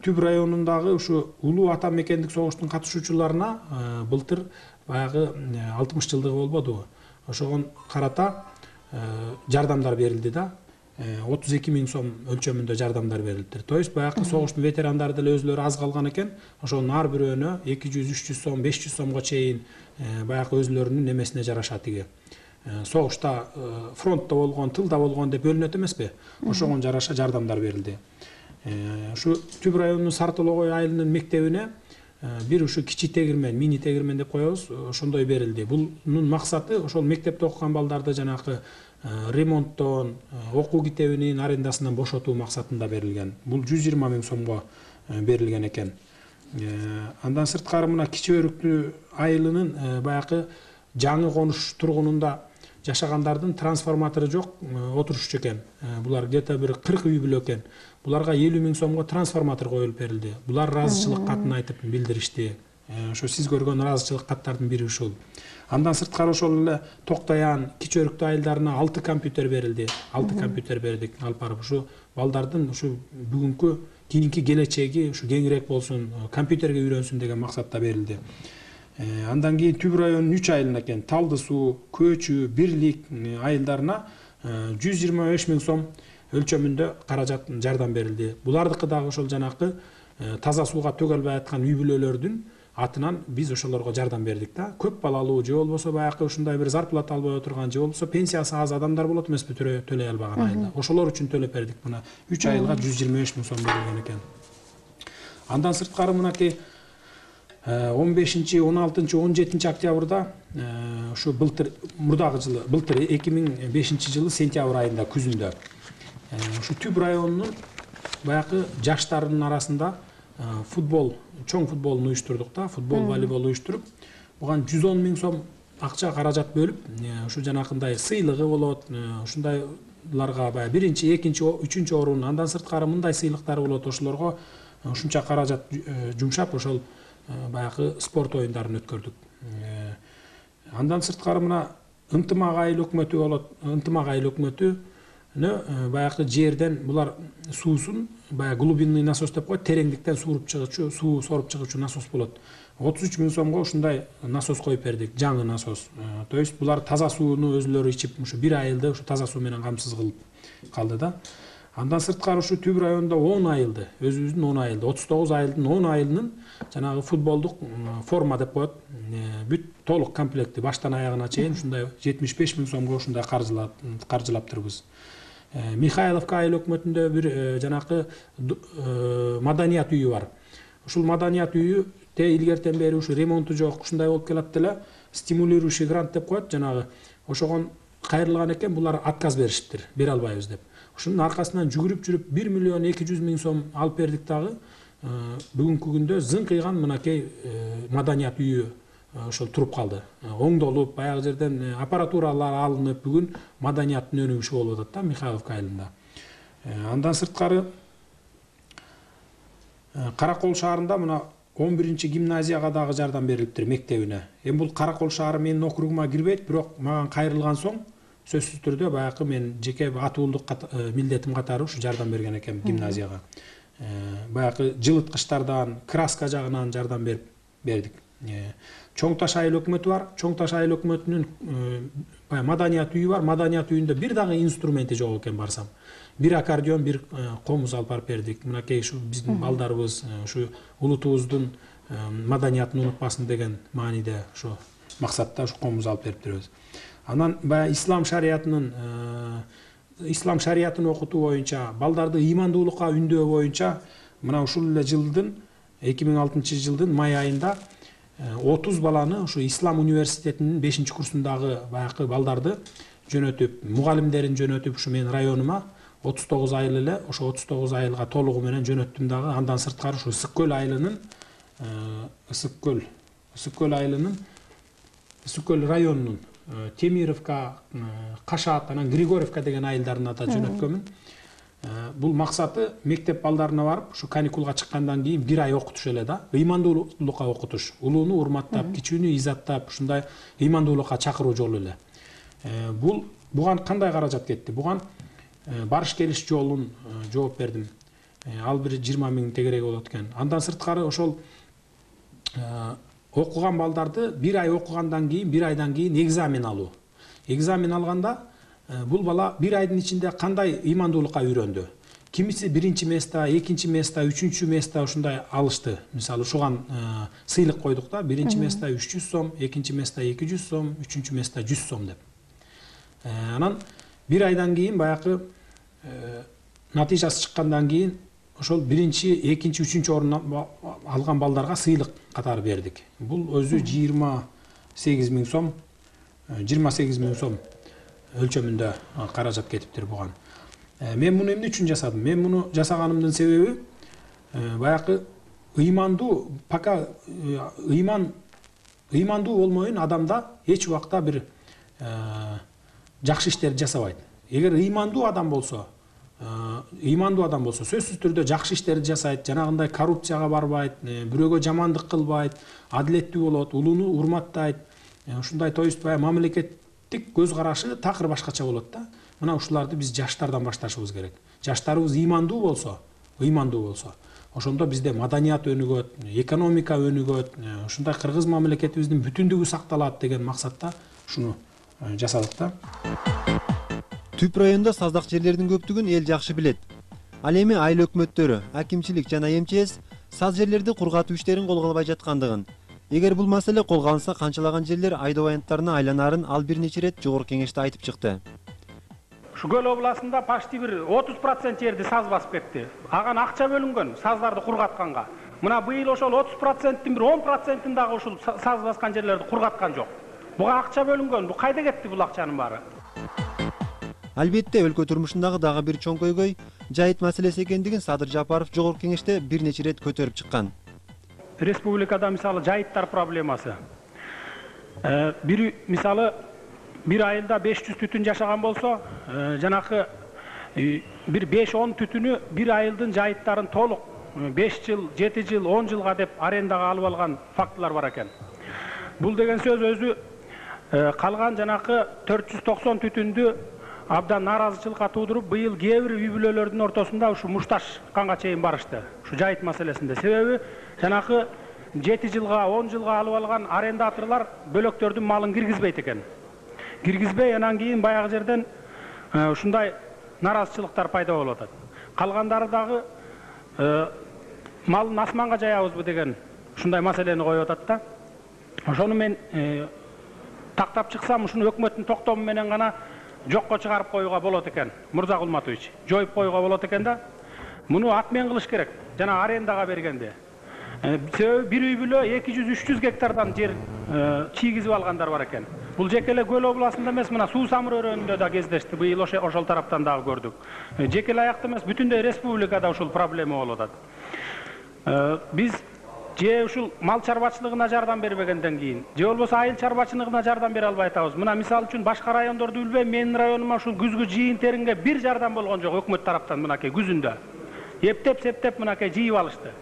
Түп районундагы ушу улуу ата мекендик согуштун катышуучуларына былтыр баягы 60 жылдыгы болбодубу? Ошого карата жардамдар берилди да. 32 000 сом өлчөмүндө жардамдар берилди. То есть баягы согуштун ветерандары деле өзлөрү аз калган экен. Ошонун ар бирөөнө 200-300 сом, 500 сомго чейин баягы өзлөрүнүн немесине жараша тиги. Согушта фронтто болгон, тылда болгон деп бөлүнөт эмеспи? Ошого жараша жардамдар берилди. Ушу Түп районунун Сартологой айылынын мектебине бир ушу кичи тегирмен, мини тегирмен деп коебуз, ошондой берилди. Бунун максаты ошол мектепте окуган балдарды жанагы ремонттон, окуу китебинин арендасынан бошотуу максатында берилген. Бул 120 000 сомго берилген экен. Андан сырткары мына Кичи Өрүктүү айылынын баягы жаңы конуш тургунунда жашагандардын трансформатору жок, отурушчу экен. Булар где-то бир 40 үй бүлө экен. Буларга 50 000 сомго трансформатор коюлуп берилди. Булар ыраазычылык катын айтып билдиришти. Ошо сиз көргөн ыраазычылык каттардын бири ушул. Андан сырткары ошол эле Токтаян, Кичи Өрүктүү айылдарына 6 компьютер берилди. 6 компьютер бердик алып барып. Ушу балдардын ушу бүгүнкү кийинки келечеги ушу кеңирээк болсун, компьютерге үйрөнсүн деген максатта берилди. Андан кийин Түп районунун 3 айылына экен Талды суу, Көчү, Бирлик айылдарына 125 000 сом өлчөмүндө каражат жардам берилди. Булардыкы дагы ошол жанакы таза сууга төгө албай аткан үй бүлөлөрдүн атынан биз ошолорго жардам бердик да. Көп балалуу же болбосо баягы ушундай бир зарплата албай отурган же болбосо пенсиясы аз адамдар болот эмеспи, төлөй албаган айылда. Ошолор үчүн төлөп бердик. Мына 3 айылга 125 000 сом берилген экен. Андан сырткары мынакей 15, 16, 17 октябрда ушу былтыр мурдагы жылы, былтыр 2005 жылы сентябрь айында күзүндө ушу Түп районунун баягы жаштарынын арасында футбол, чоң футболун уюштурдук да, футбол, волейбол уюштуруп, буга 110 000 сом акча каражат бөлүп, ушу жанакындай сыйлыгы болот, ушундайларга баягы биринчи, экинчи, үчүнчү орун, андан сырткары мындай сыйлыктар болот, ошолорго ушунча каражат жумшап, ошол баягы спорт оюндарын өткөрдүк. Андан сырткары мына Ынтымак айыл өкмөтү болот. Ынтымак айыл өкмөтү баягы жерден булар суусун баягы глубинный насос деп коет, тереңдиктен суу соруп чыгуучу насос болот. 33 000 сомго ушундай насос коюп бердик, жаңы насос. То есть булар таза сууну өзүлөрү ичип, ушу бир айылды ушу таза суу менен камсыз кылып калды да. Андан сырткары ушу Түп районунда 10 айылды, өзүбүздүн 10 айылды, 39 айылдын 10 айылынын жанагы футболдук форма деп коет, бүт толук комплекти баштан аягына чейин ушундай 75 000 сомго ушундай каржылаптырбыз. Михайловка айыл өкмөтүндө бир жанакы маданият үйү бар. ушул маданият үйү илгертен бери ушу ремонту жок ушундай болуп келат деле, стимулирующий грант деп коет жанагы. Ошогон кайрылган экен, булар отказ беришиптир, бере албайбыз деп. Ушунун аркасынан жүгүрүп 1 миллион 200 миң сом алып бердик дагы. Бүгүнкү күндө зыңкыйган мынакей маданият үйү ошол туруп калды. Оңдолуп, баягы жерден аппаратуралар алынып, бүгүн маданияттын өнүгүшү болуп атат да Михайловка айылында. Андан сырткары Каракол шаарында мына 11-чи гимназияга дагы жардам берилиптир, мектебине. Эми бул Каракол шаары менин округума кирбейт, бирок мага кайрылган соң сөзсүз түрдө баягы мен жеке атуулук милдетим катары ушу жардам берген экенмин гимназияга. Баягы жылыткычтардан, краска жагынан жардам бердик. Чоң Таш айыл өкмөтү бар. Чоң Таш айыл өкмөтүнүн маданият үйү бар. Маданият үйүндө бир дагы инструменти жок экен барсам. Бир аккордеон, бир комуз алып барып бердик. Мынакей ушу биздин балдарыбыз ушу улутубуздун маданиятын унутпасын деген мааниде ушу максатта ушу комуз алып берип турабыз. Анан баягы ислам шариятын окутуу боюнча, балдарды ыймандуулукка үндөө боюнча мына ушул эле жылдын 2006-жылдын май айында 30 баланы ушу Ислам университетинин 5-курсундагы баягы балдарды жөнөтүп, мугалимдерин жөнөтүп, ушу менин районума 39 айыл эле, ошо 39 айылга толугу менен жөнөттүм дагы. Андан сырткары ушу Ысык-Көл айылынын, Ысык-Көл айылынын, Ысык-Көл районунун Темировка, Кашат, анан Григорьевка деген айылдарына да жөнөткөнмүн. Бул максаты мектеп балдарына барып, ушу каникулга чыккандан кийин 1 ай окутуш эле да, ыймандуулукка окутуш. Улууну урматтап, кичүүнү иззаттап, ушундай ыймандуулукка чакыруу жолу эле. Буган кандай каражат кетти? Буган барыш келиш жолун жооп бердим. Ал бир 20 миң тегереги болот экен. Андан сырткары ошол окуган балдарды 1 ай окугандан кийин, 1 айдан кийин экзамен алуу. Экзамен алганда бул бала 1 айдын ичинде кандай ыймандуулукка үйрөндү. Кимиси 1-чи места, 2-чи места, 3-чү места ушундай алышты. Мисалы ушуган сыйлык койдук да, 1-чи места 300 сом, 2-чи места 200 сом, 3-чү места 100 сом деп. Анан 1 айдан кийин баягы натыйжасы чыккандан кийин ошол 1-чи, 2-чи, 3-чү орун алган балдарга сыйлык катары бердик. Бул өзү 28 миң сом, 28 миң сом өлчөмүндө каражат кетиптир буган. Мен муну эмне үчүн жасадым? Мен муну жасаганымдын себеби баягы ыймандуу, пока ыймандуу болмоюн адамда эч убакта бир жакшы иштерди жасабайт. Эгер ыймандуу адам болсо, сөзсүз түрдө жакшы иштерди жасайт, жанагындай коррупцияга барбайт, бирөөгө жамандык кылбайт, адилеттүү болот, улууну урматтайт. Ушундай мамлекеттик көз карашы такыр башкача болот да. Мына ушуларды биз жаштардан башташыбыз керек. Жаштарыбыз ыймандуу болсо, ошондо бизде маданият өнүгөт, экономика өнүгөт, ушундай кыргыз мамлекетибиздин бүтүндүгү сакталат деген максатта ушуну жасадык да. Түп районда саздак жерлердин көптүгүн эл жакшы билет. Ал эми айыл өкмөттөрү, акимчилик жана МЧС саз жерлерди кургатуу иштерин колго албай жаткандыгын, эгер бул маселе колго алынса канчалаган жерлер айдоо аянттарына айланарын ал бир нече ирет жогорку кеңеште айтып чыкты. Көл областында почти bir 30% жерди саз басып кетти. Аган акча бөлүнгөн саздарды кургатканга. Мына быйыл ошол 30%тин бир 10%-ын дагы ушул саз баскан жерлерди кургаткан жок. Буга акча бөлүнгөн. Бу кайда кетти бул акчанын баары? Албетте өлкө турмушундагы дагы бир чоң көйгөй жайыт маселеси экендигин Садыр Жапаров жогорку кеңеште бир нече ирет көтөрүп чыккан. Республикада мисалы жайыттар проблемасы. Мисалы bir айылда 500 түтүн жашаган болсо, жанакы bir 5-10 түтүнү bir айылдын жайыттарын толук 5 жыл, 7 жыл, 10 жылга деп арендага алып алган фактылар бар экен. Бул деген сөз өзү калган жанакы 490 түтүндү абдан нааразычылыкка туудуруп, быйыл кээ бир үй бүлөлөрдүн ортосунда ушу мушташканга чейин барышты. Ушу жайыт маселесинде. Себеби жанакы 7 жылга, 10 жылга алып алган арендаторлор бөлөктөрдүн малын киргизбейт экен. Киргизбей, анан кийин баягы жерден ушундай нааразычылыктар пайда болуп атат. Калгандары дагы малын асманга жаябызбы деген ушундай маселени коюп атат да. Ошону мен тактап чыксам, ушуну өкмөттүн токтому менен гана жокко чыгарып коюуга болот экен. Мурза Кулматович, жоюп коюуга болот экен да. Муну атмен кылыш керек, жана арендага бергенде. Bir үй бүлө 200-300 гектардан жер чийгизип алгандар бар экен. Бул жеке эле көл областында эмес, мына Суу Самыр өрөөнүндө да кездешти. Быйыл ошол тараптан дагы көрдүк. Жеке эле аякта эмес, бүтүндөй республикада ушул проблема болуп атат. Биз же ушул мал чарбачылыгына жардам бербегенден кийин, же болбосо айыл чарбачылыгына жардам бере албай атабыз. Мына мисалы үчүн башка райондорду билбейм, менин районума ушул күзгү жыйын теринге бир жардам болгон жок өкмөт тараптан. Мынакей күзүндө эптеп мынакей жыйып алышты.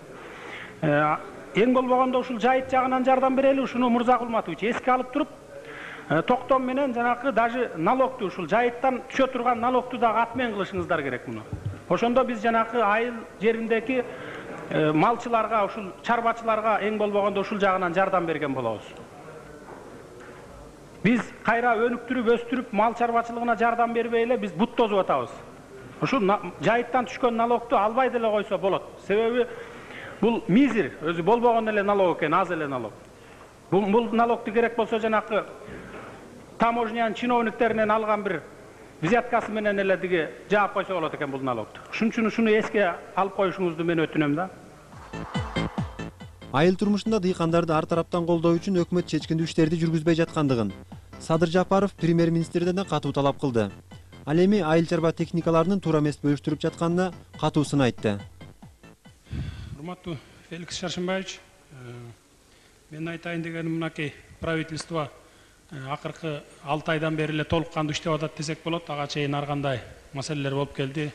Эң болбогондо ушул жайыт жагынан жардам берели, ушуну Мурза Кулматович эске алып туруп, токтом менен жанакы даже налогту, ушул жайыттан түшө турган налогту дагы атмен кылышыңыздар керек муну. Ошондо биз жанакы айыл жериндеги малчыларга, ушул чарбачыларга эң болбогондо ушул жагынан жардам берген болобуз. Биз кайра өнүктүрүп, өстүрүп, мал чарбачылыгына жардам бербей эле биз бут тозуп атабыз. Ушул жайыттан түшкөн налогту албай деле койсо болот. Себеби бул мизер, өзү болбогон эле налог экен, аз эле налог. Бул налогту керек болсо жанакы таможняның чиновниктеринен алган бир взяткасы менен эле диги жаап койсо болот экен бул налогту. Ушун үчүн ушуну эске алып коюшуңузду мен өтүнөм да. Айыл турмушунда дыйкандарды ар тараптан колдоо үчүн өкмөт чечкиндүү иштерди жүргүзбөй жаткандыгын Садыр Жапаров премьер-министрден да катуу талап кылды. Ал эми айыл чарба техникаларынын туура эмес бөлүштүрүп жатканына катуусын айтты. Урматтуу Феликс Шаршымбаевич, мен айтайын дегеним мынакей правительство акыркы 6 айдан бери эле толук кандуу иштеп атат десек болот. Ага чейин ар кандай маселелер болуп келди.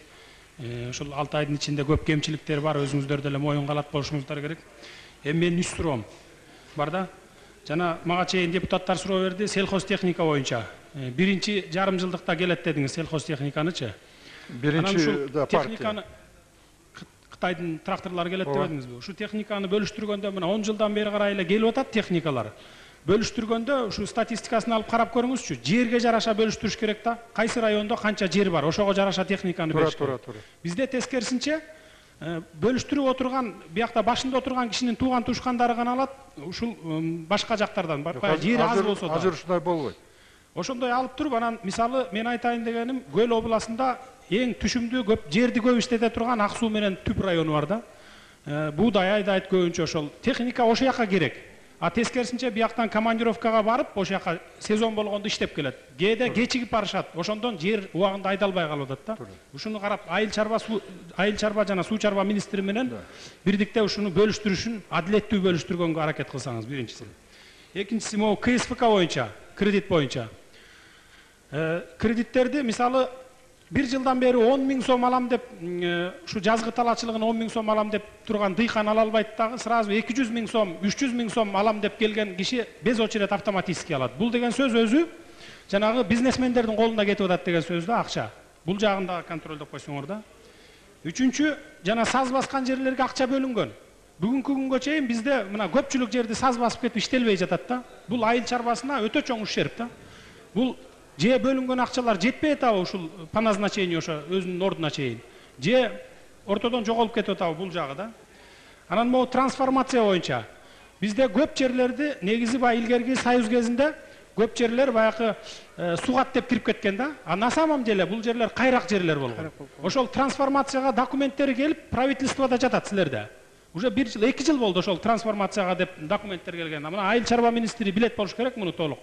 Ушул 6 айдын ичинде көп кемчиликтер бар, өзүңүздөр деле моюнга алат болушуңуздар керек. Эми менин 3 суроом бар да. Жана мага чейин депутаттар суроо берди, сельхоз техника боюнча. Биринчи жарым жылдыкта келет дедиңиз сельхоз техниканычы. Биринчи да партия. Кытайдын тракторлары келет дебедиңизби? Ушу техниканы бөлүштүргөндө мына 10 жылдан бери карай эле келип атат техникалар. Бөлүштүргөндө ушу статистикасын алып карап көрүңүзчү. Жерге жараша бөлүштүрүш керек да. Кайсы райондо канча жер бар, ошого жараша техниканы бериш керек. Бизде тескерисинче бөлүштүрүп отурган, биякта башында отурган кишинин тууган тушкандары гана алат. Ушул башка жактардан жери аз болсо да. Азыр ушундай болбойт. Ошондой алып туруп, анан мисалы мен айтайын дегеним, Көл областында эң түшүмдүү көп жерди көп иштете турган Ак Суу менен Түп району бар да. Буудай айдайт көбүнчө ошол. Техника ошол жака керек. А тескерисинче бияктан командировкага барып, ошол жака сезон болгондо иштеп келет. Кээде кечигип барышат. Ошондон жер убагында айдалбай калып атат да. Ушуну карап айыл чарба жана суу чарба министри менен бирдикте ушуну бөлүштүрүшүн адилеттүү бөлүштүргөнгө аракет кылсаңыз биринчиси. Экинчиси могу КСПК боюнча, кредит боюнча. Кредиттерди мисалы bir жылдан бери 10 000 сом алам деп, ушу жазгы талаачылыгын 10 000 сом алам деп турган дыйкан ала албайт дагы, сразу 200 000 сом, 300 000 сом алам деп келген киши без очередь автоматически алат. Бул деген сөз өзү жанагы бизнесмендердин колунда кетип атат деген сөз да, акча. Бул жагын дагы контролдоп койсоңор да. Үчүнчү, жана саз баскан жерлерге акча бөлүнгөн. Бүгүнкү күнгө чейин бизде мына көпчүлүк жерди саз басып кетип иштелбей жатат да. Бул айыл чарбасына өтө чоң ущерб да. Бул же бөлүнгөн акчалар жетпей атабы ушул по назначению ошо өзүнүн ордуна чейин. Же ортодон жоголуп кетип атабы бул жагы да. Анан могу трансформация боюнча бизде көп жерлерди негизи баягы илгерки союз кезинде көп жерлер баягы сугат деп кирип кеткен да. А на самом деле бул жерлер кайрак жерлер болгон. Ошол трансформацияга документтери келип правительствода жатат силерде. Уже 1 жыл, 2 жыл болду ошол трансформацияга деп документтер келген. Мына айыл чарба министри билет болуш керек муну толук.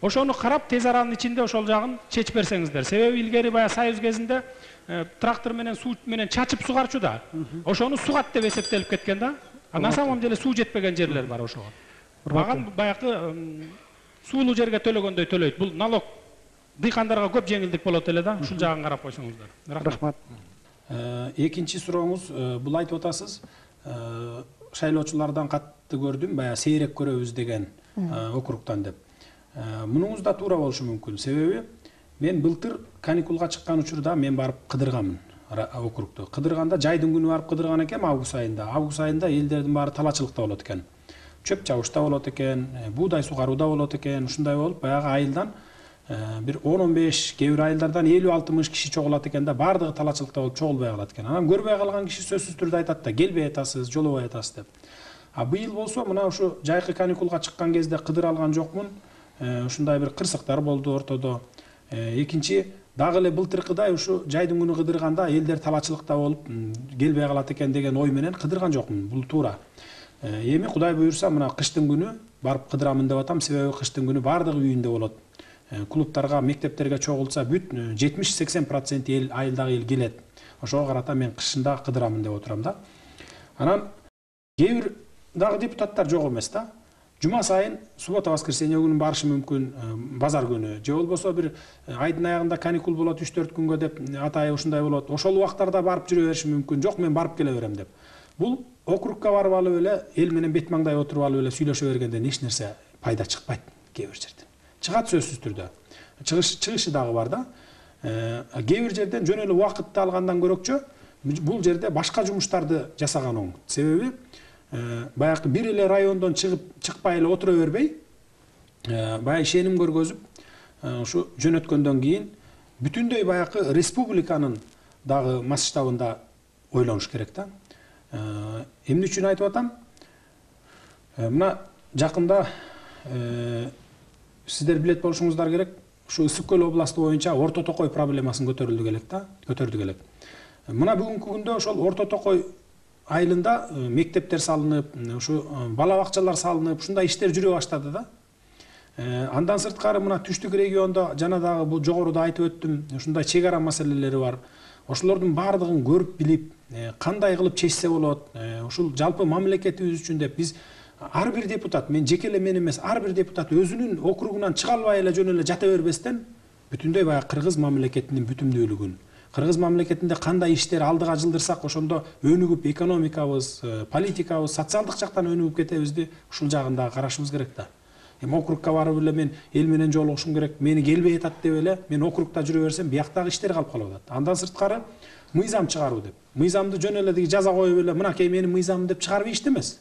Ошону карап тез аранын ичинде ошол жагын чечип берсеңиздер. Себеби илгери баягы союз кезинде трактор менен суу менен чачып сугарчу да. Ошону сугат деп эсептелип кеткен да. А на самом деле суу жетпеген жерлер бар ошого. Баган баягы суулуу жерге төлөгөндөй төлөйт. Бул налог дыйкандарга көп жеңилдик болот эле да. Ушул жагын карап койсоңуздар. Рахмат. Экинчи сурооңуз, бул айтып атасыз, шайлоочулардан катты көрдүм, баягы сейрек көрөбүз деген округтан деп. Мунуңуз да туура болушу мүмкүн. Себеби мен былтыр каникулга чыккан учурда мен барып кыдырганмын округду. Кыдырганда жайдын күнү барып кыдырган экем август айында. Август айында элдердин баары талачылыкта болот экен. Чөп чабышта болот экен, буудай сугарууда болот экен. Ушундай болуп баягы айылдан бир 10-15, кээ бир айылдардан 50-60 киши чогулат экен да, баардыгы талачылыкта болуп чогулбай калат экен. Анан көрбөй калган киши сөзсүз түрдө айтат да, келбей атасыз, жолобой атасыз деп. А быйыл болсо мына ушу жайкы каникулга чыккан кезде кыдыра алган жокмун. Ушундай бир кырсыктар болду ортодо. Экинчи дагы эле былтыркыдай ушу жайдын күнү кыдырганда элдер талачылыкта болуп келбей калат экен деген ой менен кыдырган жокмун. Бул туура. Эми Кудай буйрса мына кыштын күнү барып кыдырамын деп атам, себеби кыштын күнү баардыгы үйүндө болот. Клубтарга, мектептерге чогулса бүт 70-80% эл, айылдагы эл келет. Ошого карата мен кышында кыдырамын деп отурам да. Анан кээ бир дагы депутаттар жок эмес да. Жума сайын суббота воскресенье күнү барышы мүмкүн, базар күнү же болбосо бир айдын аягында каникул болот 3-4 күнгө деп атайы ушундай болот. Ошол убактарда барып жүрө бериши мүмкүн. Жок, мен барып келе берем деп. Бул округка барып алып эле эл менен бет маңдай отуруп алып эле сүйлөшө бергенден эч нерсе пайда чыкпайт кээ бир жерден. Чыгат сөзсүз түрдө. Чыгышы дагы бар да. Кээ бир жерден жөн эле убакытты алгандан көрөкчө бул жерде башка жумуштарды жасаган оң. Себеби баягы бир эле райондон чыкпай эле отура бербей, баягы ишеним көргөзүп, ушу жөнөткөндөн кийин бүтүндөй баягы республиканын дагы масштабында ойлонуш керек да. Эмне үчүн айтып атам? Мына жакында сиздер билет болушуңуздар керек, ушу Ысык Көл областы боюнча Орто Токой проблемасын көтөрдүк элек. Мына бүгүнкү күндө ошол Орто Токой айылында мектептер салынып, ушу бала бакчалар салынып, ушундай иштер жүрө баштады да. Андан сырткары мына түштүк региондо жана дагы бул жогоруда айтып өттүм, ушундай чек ара маселелери бар. Ошолордун баардыгын көрүп билип, кандай кылып чечсе болот, ушул жалпы мамлекетибиз үчүн деп биз ар бир депутат, мен жеке эле мен эмес, ар бир депутат өзүнүн округунан чыга албай эле жөн эле жата бербестен бүтүндөй баягы кыргыз мамлекетинин бүтүмдүүлүгүн, кыргыз мамлекетинде кандай иштер алдыга жылдырсак ошондо өнүгүп, экономикабыз, политикабыз, социалдык жактан өнүгүп кетебизди, ушул жагын дагы карашыбыз керек да. Округка барып эле мен эл менен жолугушум керек, мени келбей атат деп эле мен округта жүрө берсем, бияктагы иштер калып калып атат. Андан сырткары мыйзам чыгаруу деп. Мыйзамды жөн эле деги жаза коюп эле мынакей менин мыйзамым деп чыгарып ишти эмес.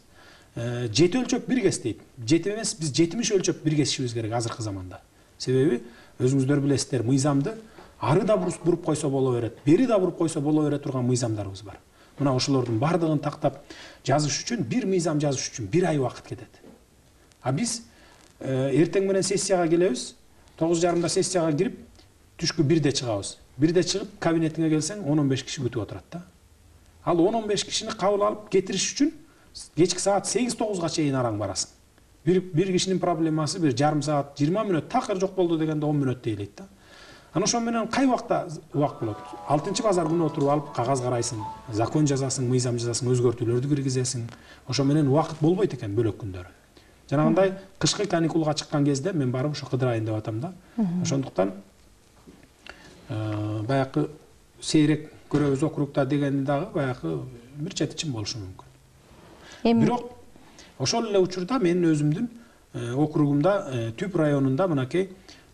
Жети өлчөп бир кес дейт. Жети эмес, биз 70 өлчөп бир кесишибиз керек азыркы заманда. Себеби өзүңүздөр билесиздер, мыйзамды ары да буруп койсо боло берет, бери да буруп койсо боло бере турган мыйзамдарыбыз бар. Мына ошолордун бардыгын тактап жазыш үчүн, бир мыйзам жазыш үчүн 1 ай убакыт кетет. А биз эртең менен сессияга келебиз, 9:30 сессияга кирип, түшкү 1-де чыгабыз. 1-де чыгып, кабинетиңе келсең 10-15 киши күтүп отурат да. Ал 10-15 кишини кабыл алып кетириш үчүн кечки саат 8-9га чейин араң барасың. Бир кишинин проблемасы бир жарым саат, 20 мүнөт, такыр жок болду дегенде 10 мүнөт дейлейт да. Ана ошон менен кай убакта убакыт болот? 6-базар күнү отуруп алып кагаз карайсың, закон жазасың, мыйзам жазасың, өзгөртүүлөрдү киргизесиң. Ошон менен убакыт болбойт экен бөлөк күндөрү. Жанагындай кышкы каникулга чыккан кезде мен барып ошо кыдырайын деп атам да. Ошондуктан баягы сейрек көрөбүз округда дегенди дагы баягы бир чети чын болушу мүмкүн. Бирок ошол эле учурда менин өзүмдүн округумда Түп районунда мынакей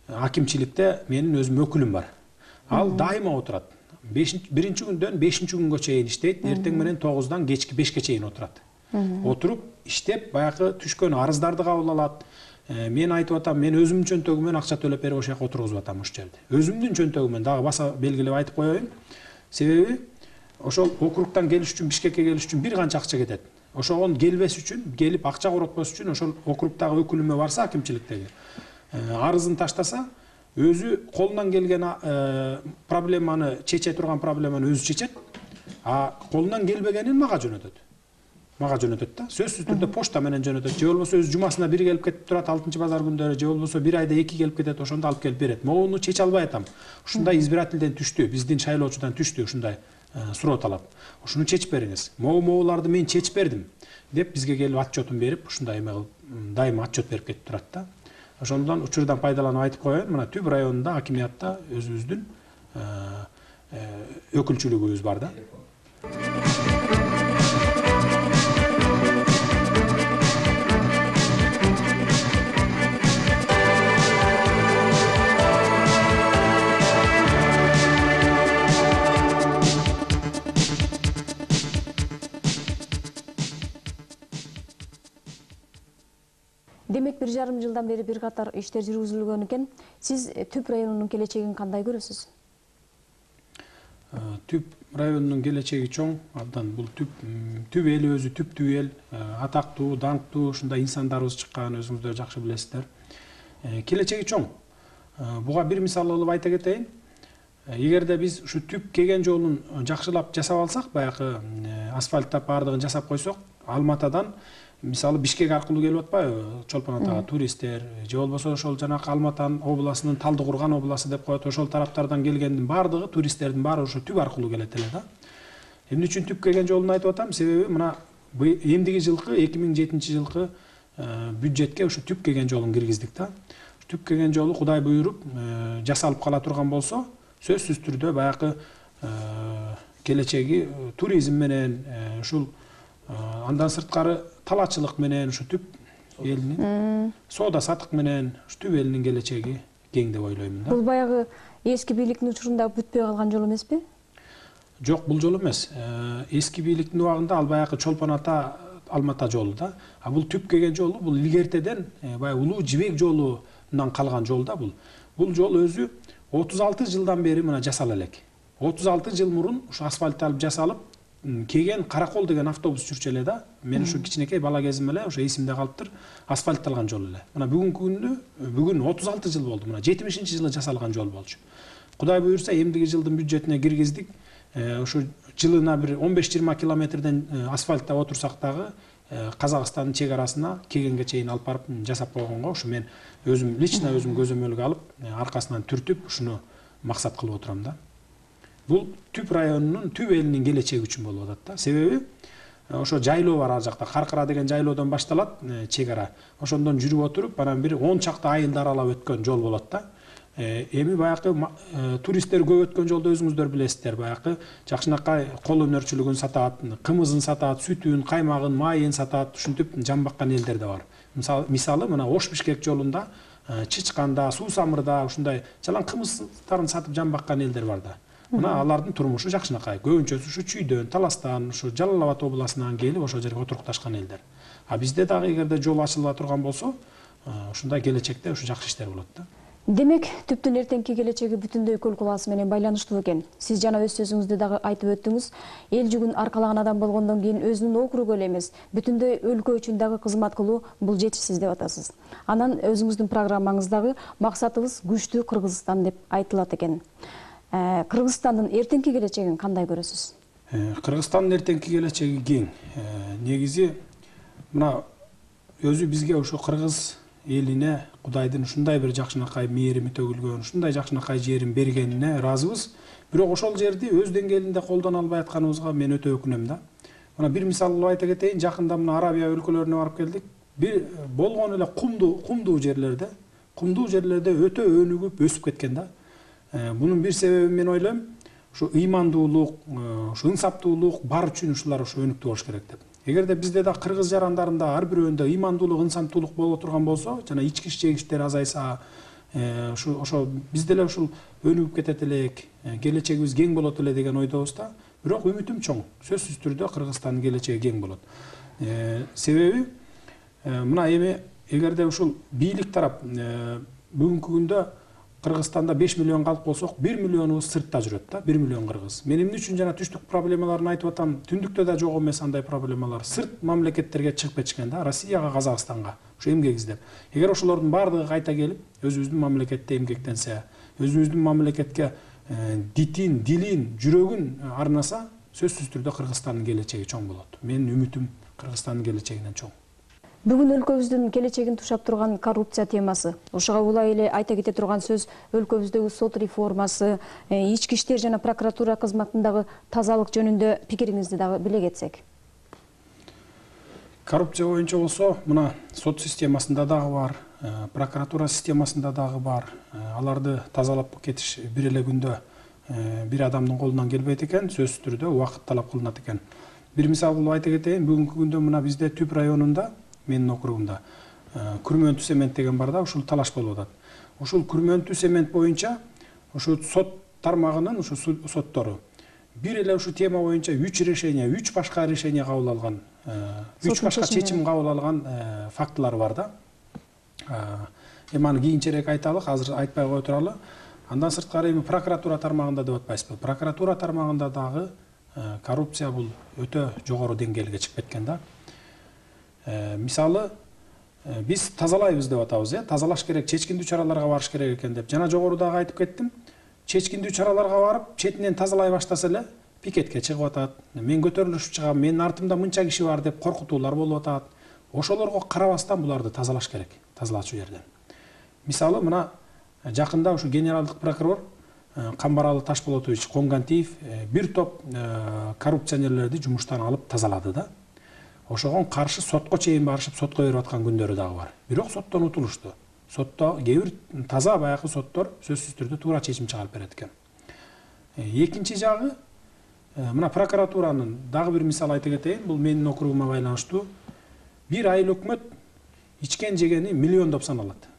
акимчиликте менин өзүм өкүлүм бар. Ал дайыма отурат. Биринчи күндөн 5-күнгө чейин иштейт, эртең менен 9-дан кечки 5ке чейин отурат. Отуруп иштеп баягы түшкөн арыздарды кабыл алат. Мен айтып атам, мен өзүмдүн чөнтөгүмөн акча төлөп берип ошол жака отургузуп атам ушул жерде. Өзүмдүн чөнтөгүмөн дагы баса белгилеп айтып коеюн. Себеби ошол округтан келиш үчүн, Бишкекке келиш үчүн бир канча акча кетет. Ошогон келбес үчүн, келип акча коротпос үчүн ошол округтагы өкүлүмө барса акимчиликтеги арызын таштаса, өзү колунан келген проблеманы чече турган проблеманы өзү чечет, а колунан келбегенин мага жөнөтөт. Мага жөнөтөт да. Сөзсүз түрдө почта менен жөнөтөт. Же болбосо өзү жумасына бир келип кетип турат 6-базар күндөрү, же болбосо бир айда 2 келип кетет, ошондо алып келип берет. Могуну чече албай атам. Ушундай избирательден түштү, биздин шайлоочудан түштү ушундай суроо талап. Ушуну чечип бериңиз. Могуларды мен чечип бердим деп бизге келип отчетун берип, ушундай эме кылып дайыма отчет берип кетип турат да. Ошондон учурдан пайдаланып айтып коеюн, мына Түп районунда акимиятта өзүбүздүн өкүлчүлүгүбүз бар да. Демек 1,5 жылдан бери бир катар иштер жүргүзүлгөн экен. Сиз Түп районунун келечегин кандай көрөсүз? Түп районунун келечеги чоң, абдан бул Түп эли өзү түптүү эл, атактуу, даңктуу, ушундай инсандарыбыз чыккан, өзүңүздөр жакшы билесиздер. Келечеги чоң. Буга бир мисал кылып айта кетейин. эгерде биз ушу түп келген жолун жакшылап жасап алсак, баягы асфальттап баардыгын жасап койсок, Алматадан мисалы Бишкек аркылуу келип атпайбы Чолпон Атага туристтер, же болбосо ошол жанакы Алматы областынын Талдыкурган областы деп коет, ошол тараптардан келгендин баардыгы, туристтердин баары ошо түп аркылуу келет эле да. Эмне үчүн түп келген жолун айтып атам? Себеби мына эмдиги жылкы 2007-жылкы бюджетке ушу түп келген жолун киргиздик да. Түп келген жолу Кудай буйруп жасалып кала турган болсо, сөзсүз түрдө баягы келечеги туризм менен, ушул андан сырткары талаачылык менен, ушу түп элинин соода сатык менен ушу түп элинин келечеги кең деп ойлоймун да. Бул баягы эски бийликтин учурунда бүтпөй калган жол эмеспи? Жок, бул жол эмес. Эски бийликтин убагында ал баягы Чолпон Ата Алмата жолу да. А бул түп келген жолу, бул илгертеден баягы Улуу Жибек жолунан калган жол да бул. Бул жол өзү 36 жылдан бери мына жасала элек. 36 жыл мурун ушу асфальтталып жасалып, кеген Каракол деген автобус жүрчү эле да. Мен ушу кичинекей бала кезим эле ушу эсимде калыптыр, асфальтталган жол эле. Мына бүгүнкү күндө бүгүн 36 жыл болду. Мына 70-жылы жасалган жол болчу. Кудай буйрса, эмдиги жылдын бюджетине киргиздик. Ушу жылына бир 15-20 километрден асфальттап отурсак дагы Казакстандын чек арасына кегенге чейин алып барып жасап койгонго ушу мен өзүм лично өзүм көзөмөлгө алып, аркасынан түртүп ушуну максат кылып отурам да. Бул түп районунун, түп элинин келечеги үчүн болуп атат да. Себеби ошо жайлоо бар ар жакта, Каркыра деген жайлоодон башталат чек ара. Ошондон жүрүп отуруп, анан бир 10 чакты айылды аралап өткөн жол болот да. Эми баягы туристтер көп өткөн жолду өзүңүздөр билесиздер. Баягы жакшынакай кол өнөрчүлүгүн сатат, кымызын сатат, сүтүн, каймагын, майын сатат, ушинтип жан баккан элдер да бар. Мисалы мына Ош Бишкек жолунда, Чычканда, Суусамырда ушундай жалаң кымыздарын сатып жан баккан элдер бар да. Мына алардын турмушу жакшынакай. Көбүнчөсү ушу Чүйдөн, Таластан, ушу Жалал Абад областынан келип ошол жерге отурукташкан элдер. А бизде дагы эгерде жол ачыла турган болсо, ушундай келечекте ушу жакшы иштер болот да. Демек, түптүн эртеңки келечеги бүтүндөй көл куласы менен байланыштуу экен. Сиз жана өз сөзүңүздө дагы айтып өттүңүз, эл жүгүн аркалаган адам болгондон кийин өзүнүн округу эле эмес, бүтүндөй өлкө үчүн дагы кызмат кылуу бул жетишсиз деп атасыз. Анан өзүңүздүн программаңыздагы максатыбыз күчтүү Кыргызстан деп айтылат экен. Кыргызстандын эртеңки келечегин кандай көрөсүз? Кыргызстандын эртеңки келечеги кең. Негизи мына өзү бизге ошо кыргыз элине Кудайдын ушундай бир жакшынакай мээрими төгүлгөн, ушундай жакшынакай жерин бергенине ыраазыбыз. Бирок ошол жерди өз деңгээлинде колдоно албай атканыбызга мен өтө өкүнөм да. Мына бир мисал кылып айта кетейин, жакында мына Арабия өлкөлөрүнө барып келдик. Бир болгон эле кумдуу жерлерде өтө өнүгүп өсүп кеткен да. Бунун бир себеби мен ойлойм, ушу ыймандуулук, ушу ынсаптуулук бар үчүн ушулар ушу өнүктү болуш керек деп. Эгерде бизде да кыргыз жарандарында ар бирөөндө ыймандуулук, ынсаптуулук боло турган болсо, жана ички чегиштер азайса, ошо биз деле ушул өнүгүп кетет элек, келечегибиз кең болот эле деген ойдобуз да. Бирок үмүтүм чоң. Сөзсүз түрдө Кыргызстандын келечеги кең болот. Себеби мына эми эгерде ушул бийлик тарап бүгүнкү күндө Кыргызстанда 5 миллион калып болсок, 1 миллионубуз сыртта жүрөт да, 1 миллион кыргыз. Мен эмне үчүн жана түштүк проблемаларын айтып атам, түндүктө да жок эмес андай проблемалар. Сырт мамлекеттерге чыгып кетишкен да, Россияга, Казакстанга, ушу эмгек издеп. Эгер ошолордун баардыгы кайта келип, өзүбүздүн мамлекетте эмгектенсе, өзүбүздүн мамлекетке дитин, дилин, жүрөгүн арнаса, сөзсүз түрдө Кыргызстандын келечеги чоң болот. Менин үмүтүм Кыргызстандын келечегинен чоң. Бүгүн өлкөбүздүн келечегин тушап турган коррупция темасы. Ошого улай эле айта кете турган сөз өлкөбүздөгү сот реформасы, ички иштер жана прокуратура кызматындагы тазалык жөнүндө пикириңизди дагы биле кетсек. Коррупция боюнча болсо, мына сот системасында дагы бар, прокуратура системасында дагы бар. Аларды тазалап кетиш бир эле күндө бир адамдын колунан келбейт экен, сөзсүз түрдө убакыт талап кылынат экен. Бир мисал кылып айта кетейин, бүгүнкү күндө мына бизде Түп районунда, менин округумда Күрмөнтү цемент деген бар да, ушул талаш болуп атат. Ушул Күрмөнтү цемент боюнча ушу сот тармагынын ушу соттору бир эле ушу тема боюнча 3 решение, 3 башка решение кабыл алган, 3 башка чечим кабыл алган фактылар бар да. Эми аны кийинчерээк айталы, азыр айтпай кое туралы. Андан сырткары эми прокуратура тармагында деп атпайсызбы? Прокуратура тармагында дагы коррупция бул өтө жогору деңгээлге чыгып кеткен да. Мисалы, биз тазалайбыз деп атабыз, тазалаш керек, чечкиндүү чараларга барыш керек экен деп. Жана жогорудагы айтып кеттим. чечкиндүү чараларга барып, четинен тазалай баштаса эле пикетке чыгып атат. Мен көтөрүлүшүп чыгам, менин артымда мынча киши бар деп коркутуулар болуп атат. Ошолорго карабастан буларды тазалаш керек, тазалачу жерден. Мисалы, мына жакында ушу генералдык прокурор Камбаралы Ташполотович Конгантиев бир топ коррупционерлерди жумуштан алып тазалады да. Ошого каршы сотко чейин барышып, сотко берип аткан күндөрү дагы бар. Бирок соттон утулушту. Сотто кээ бир таза баягы соттор сөзсүз түрдө туура чечим чыгарып берет экен. Экинчи жагы, мына прокуратуранын дагы бир мисал айта кетейин, бул менин округума байланыштуу. Бир айыл өкмөт ичкен жегени миллиондоп саналат.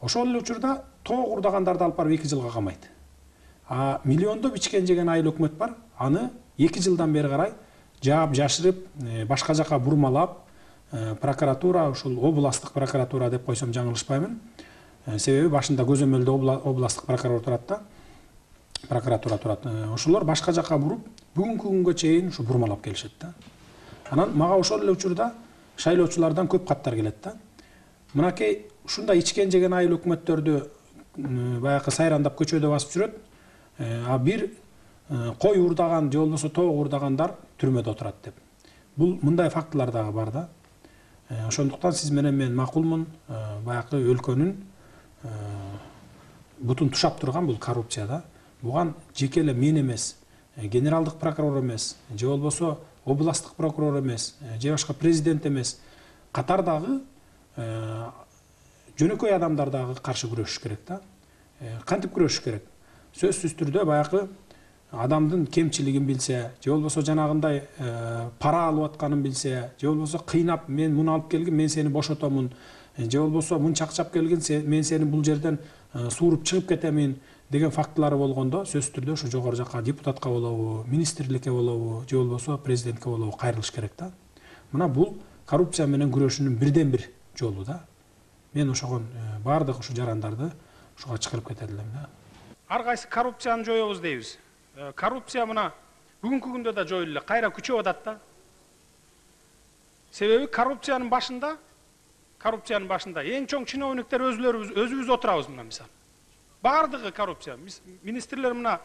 Ошол эле учурда тоо курдагандарды алып барып 2 жылга камайт. А миллиондоп ичкен жеген айыл өкмөт бар, аны 2 жылдан бери карай жаап жашырып, башка жака бурмалап, прокуратура, ушул областтык прокуратура деп койсом жаңылышпаймын. Себеби башында көзөмөлдө областтык прокурор турат да, прокуратура турат. Ошолор башка жака буруп, бүгүнкү күнгө чейин ушу бурмалап келишет да. Анан мага ошол эле учурда шайлоочулардан көп каттар келет да. Мынакей ушундай ичкен жеген айыл өкмөттөрдү баягы сайрандап көчөдө басып жүрөт. А бир кой урдаган же болбосо тоо урдагандар түрмөдө отурат деп. Бул мындай фактылар дагы бар да. Ошондуктан сиз менен мен макулмун, баягы өлкөнүн бутун тушап турган бул коррупция да. Буган жеке эле мен эмес, генералдык прокурор эмес, же болбосо областтык прокурор эмес, же башка президент эмес, катардагы жөнөкөй адамдар дагы каршы күрөшүш керек да. Кантип күрөшүш керек? Сөзсүз түрдө баягы адамдын кемчилигин билсе, же болбосо жанагындай пара алып атканын билсе, же болбосо кыйнап мен муну алып келгин, мен сени бошотомун, же болбосо мынча акчап келгин, мен сени бул жерден сууруп чыгып кетемин деген фактылары болгондо, сөзсүз түрдө ушу жогору жака депутатка болобу, министрликке болобу, же болбосо президентке болобу кайрылыш керек да. Мына бул коррупция менен күрөшүүнүн бирден бир жолу да. Мен ошогон баардык ушу жарандарды ушуга чакырып кетет элем да. Ар кайсы коррупцияны жоебуз дейбиз. Коррупция мына бүгүнкү күндө да жоюлду эле, кайра күчөп атат да. Себеби коррупциянын башында эң чоң чиновниктер өзүбүз отурабыз мына мисал. Баардыгы коррупция. Министрлер мына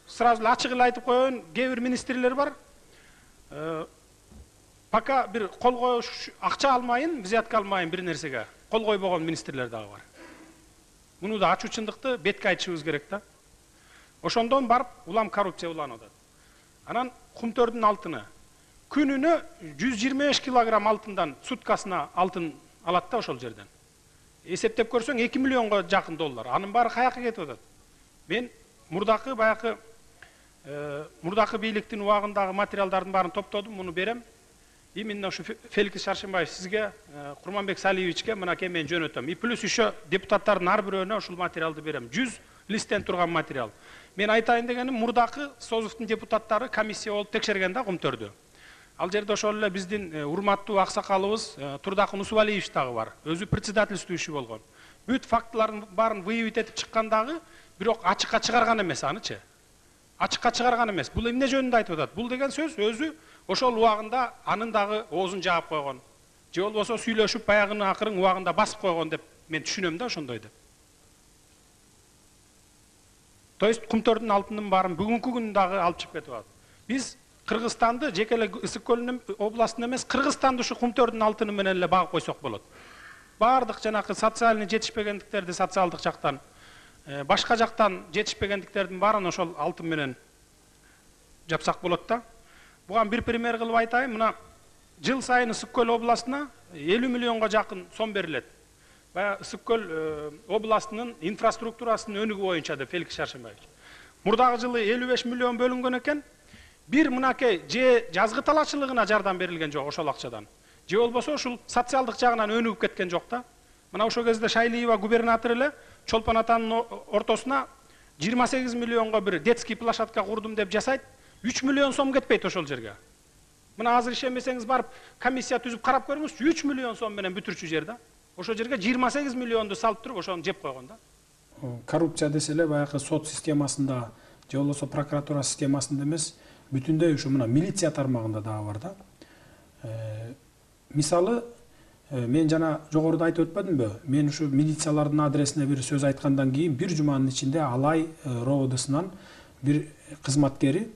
сразу ачык эле айтып коеюн, кээ бир министрлер бар. Пока бир кол коюш акча алмайын, взятка алмайын бир нерсеге кол койбогон министрлер дагы бар. Муну да ачуу чындыкты бетке айтышыбыз керек да. Ошондон барып улам коррупция уланып атат. Анан кумтөрдүн алтыны күнүнө 125 килограмм алтындан суткасына алтын алат да ошол жерден. Эсептеп көрсөң 2 миллионго жакын доллар. Анын баары каяка кетип атат. Мен мурдакы бийликтин убагындагы материалдардын баарын топтодум, муну берем. Именно ушу Феликс Шаршенбаев сизге, Курманбек Салиевичке мынакей мен жөнөтөм. И плюс еще депутаттардын ар бирөөнө ушул материалды берем. 100 листтен турган материал. Мен айтайын дегеним, мурдакы Созовдун депутаттары комиссия болуп текшерген да кумтөрдү. Ал жерде ошол эле биздин урматтуу аксакалыбыз Турдакын Усубалиевич дагы бар. Өзү председательствующий болгон. Бүт фактылардын баарын выявить этип чыккандагы, бирок ачыкка чыгарган эмес анычы. Ачыкка чыгарган эмес. Бул эмне жөнүндө айтып атат? Бул деген сөз өзү ошол убагында анын дагы оозун жаап койгон. Же болбосо сүйлөшүп баягыны акырын убагында басып койгон деп мен түшүнөм да ошондой деп. То есть кумтөрдүн алтынын баарын бүгүнкү күндө дагы алып чыгып кетип атат. Биз Кыргызстанды жеке эле Ысык көлүнүн областын эмес, Кыргызстанды ушу кумтөрдүн алтыны менен эле багып койсок болот. Баардык жанакы социальный жетишпегендиктерди социалдык жактан, башка жактан жетишпегендиктердин баарын ошол алтын менен жапсак болот да. Буган бир пример кылып айтайын, мына жыл сайын Ысык көл областына 50 миллионго жакын сом берилет. Бая Ысык көл областынын инфраструктурасынын өнүгүү боюнча деп Феликс Шаршенбаевич. Мурдагы жылы 55 миллион бөлүнгөн экен. Бир мынакей же жазгы талаачылыгына жардам берилген жок ошол акчадан. Же болбосо ушул социалдык жагынан өнүгүп кеткен жок да. Мына ошол кезде Шайлиева губернатор эле Чолпон атанын ортосуна 28 миллионго бир детский площадка курдум деп жасайт. 3 миллион сом кетпейт ошол жерге. Мына азыр ишенбесеңиз барып комиссия түзүп карап көрүңүз, 3 миллион сом менен бүтүрчү жер да. Ошол жерге 28 миллионду салып туруп ошону жеп койгон да. Коррупция десе эле баягы сот системасында же болбосо прокуратура системасында эмес, бүтүндөй ушу мына милиция тармагында дагы бар да. Мисалы мен жана жогоруда айтып өтпөдүмбү? Мен ушу милициялардын адресине бир сөз айткандан кийин бир жуманын ичинде Алай РОВДсынан бир кызматкери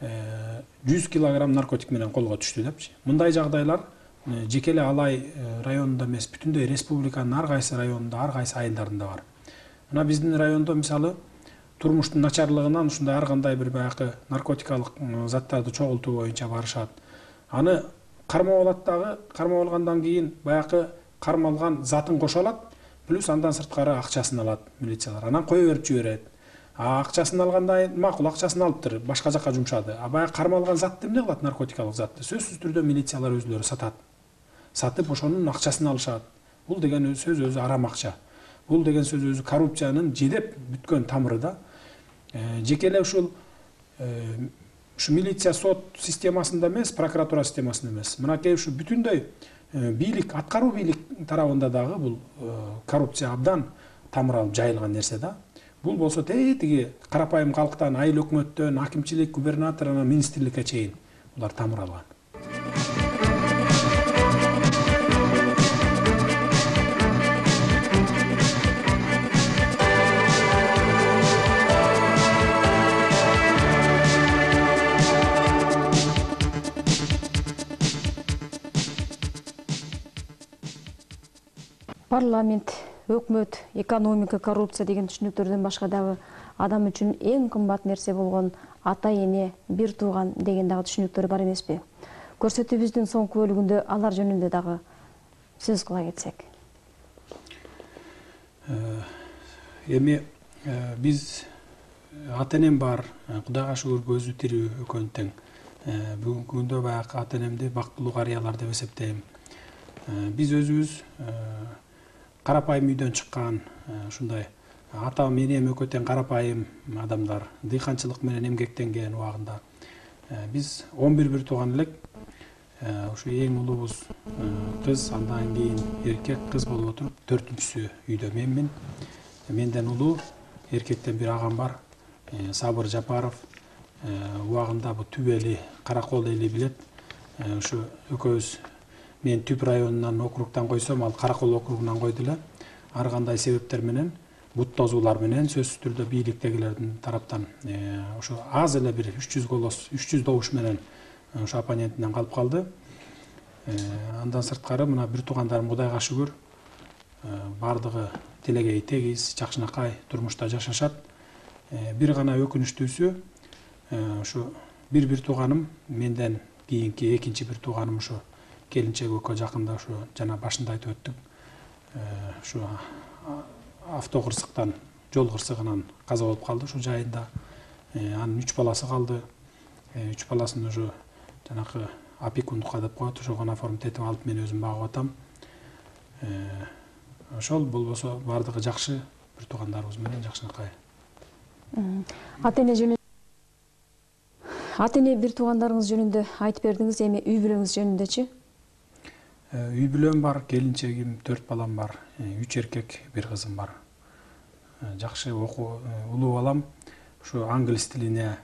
100 килограмм наркотик менен колго түштү депчи. Мындай жагдайлар жеке эле Алай районунда эмес, бүтүндөй республиканын ар кайсы районунда, ар кайсы айылдарында бар. Мына биздин райондо мисалы турмуштун начарлыгынан ушундай ар кандай бир баягы наркотикалык заттарды чогултуу боюнча барышат. Аны кармап алат дагы, кармап алгандан кийин баягы кармалган затын кошо алат, плюс андан сырткары акчасын алат милициялар. Анан кое берип жиберет. Акчасын алганда макул, акчасын алыптыр, башка жакка жумшады. Баягы кармалган затты эмне кылат, наркотикалык затты? Сөзсүз түрдө милициялар өзлөрү сатат. Сатып ошонун акчасын алышат. Бул деген сөз өзү арам акча. Бул деген сөз өзү коррупциянын жедеп бүткөн тамыры да. Жеке эле ушул милиция сот системасында эмес, прокуратура системасында эмес. Мынакей ушу бүтүндөй бийлик, аткаруу бийлик тарабында дагы бул коррупция абдан тамыр алып жайылган нерсе да. Бул болсо тиги карапайым калктан, айыл өкмөттөн, акимчилик, губернатор, анан министрликке чейин булар тамыр алган. Парламент, өкмөт, экономика, коррупция деген түшүнүктөрдөн башка дагы адам үчүн эң кымбат нерсе болгон ата эне, бир тууган деген дагы түшүнүктөр бар эмеспи? Көрсөтүүбүздүн соңку бөлүгүндө алар жөнүндө дагы сөз кыла кетсек. Эми биз ата энем бар, Кудайга шүгүр көзү тирүү экөөнү тең. Бүгүнкү күндө баягы ата энемди бактылуу карыялар деп эсептейм. Биз өзүбүз карапайым үйдөн чыккан, ушундай ата менен экөө тең карапайым адамдар, дыйканчылык менен эмгектенген убагында. Биз 11 бир тууган элек. Ушу эң улуубуз кыз, андан кийин эркек, кыз болуп отуруп, 4-үнчүсү үйдө менмин. Менден улуу эркектен бир агам бар, Сабыр Жапаров. Убагында бу Түбели, Каракол эли билет. Ушу экөөбүз мен Түп районунан округтан койсом, ал Каракол округунан койду эле. Ар кандай себептер менен, бут тозуулар менен сөзсүз түрдө бийликтегилердин тараптан ошо аз эле бир 300 голос, 300 добуш менен ошо оппонентинен калып калды. Андан сырткары мына бир туугандарым Кудайга шүгүр бардыгы телегей тегиз, жакшынакай турмушта жашашат. Бир гана өкүнүчтүүсү ошо бир тууганым менден кийинки экинчи бир тууганым ошо келинчек экөө жакында ошо жана башында айтып өттүк. Ошо автокырсыктан, жол кырсыгынан каза болуп калды ошо жайында. Анын 3 баласы калды. 3 баласын ошо жанакы опекундукка деп коет, ошого оформить этип алып мен өзүм багып атам. Ошол болбосо бардыгы жакшы, бир туугандарыбыз менен жакшынакай. Ата эне бир туугандарыңыз жөнүндө айтып бердиңиз, эми үй бүлөңүз жөнүндө-чү? Үй бүлөм бар, келинчегим, 4 балам бар, 3 эркек, 1 кызым бар. Жакшы улуу балам ушу англис тилине,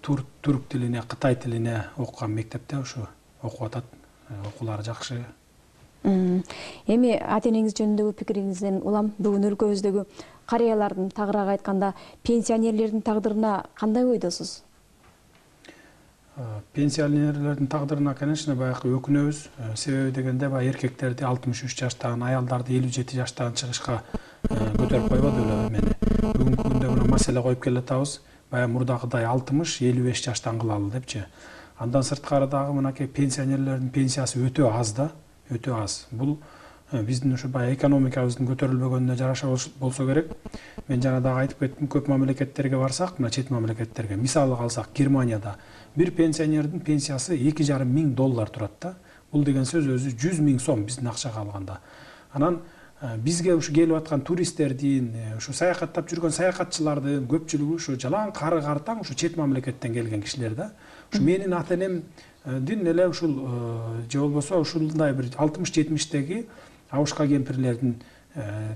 турк тилине, кытай тилине окуган мектепте ушу окуп атат. Окуулары жакшы. Эми ата энеңиз жөнүндөгү пикириңизден улам бүгүн өлкөбүздөгү карыялардын, тагыраак айтканда, пенсионерлердин тагдырына кандай ойдосуз? Пенсионерлердин тагдырына, конечно, баягы өкүнөбүз. Себеби дегенде баягы эркектерди 63 жаштан, аялдарды 57 жаштан чыгышка көтөрүп койбоду эле мени. Бүгүнкү күндө мына маселе коюп келатабыз. Баягы мурдагыдай 60-55 жаштан кылалы депчи. Андан сырткары дагы мынакей пенсионерлердин пенсиясы өтө аз да, өтө аз. Бул биздин ушу баягы экономикабыздын көтөрүлбөгөнүнө жараша болсо керек. Мен жана дагы айтып кеттим, көп мамлекеттерге барсак, мына чет мамлекеттерге, мисалы алсак, Германияда бир пенсионердин пенсиясы $2,500 турат да. Бул деген сөз өзү 100 000 сом биздин акчага алганда. Анан бизге ушу келип аткан туристтердин, ушу саякаттап жүргөн саякатчылардын көпчүлүгү ушу жалаң кары картаң ушу чет мамлекеттен келген кишилер да. Ушу менин ата энемдин эле ушул же болбосо ушундай бир 60-70-теги абышка кемпирлердин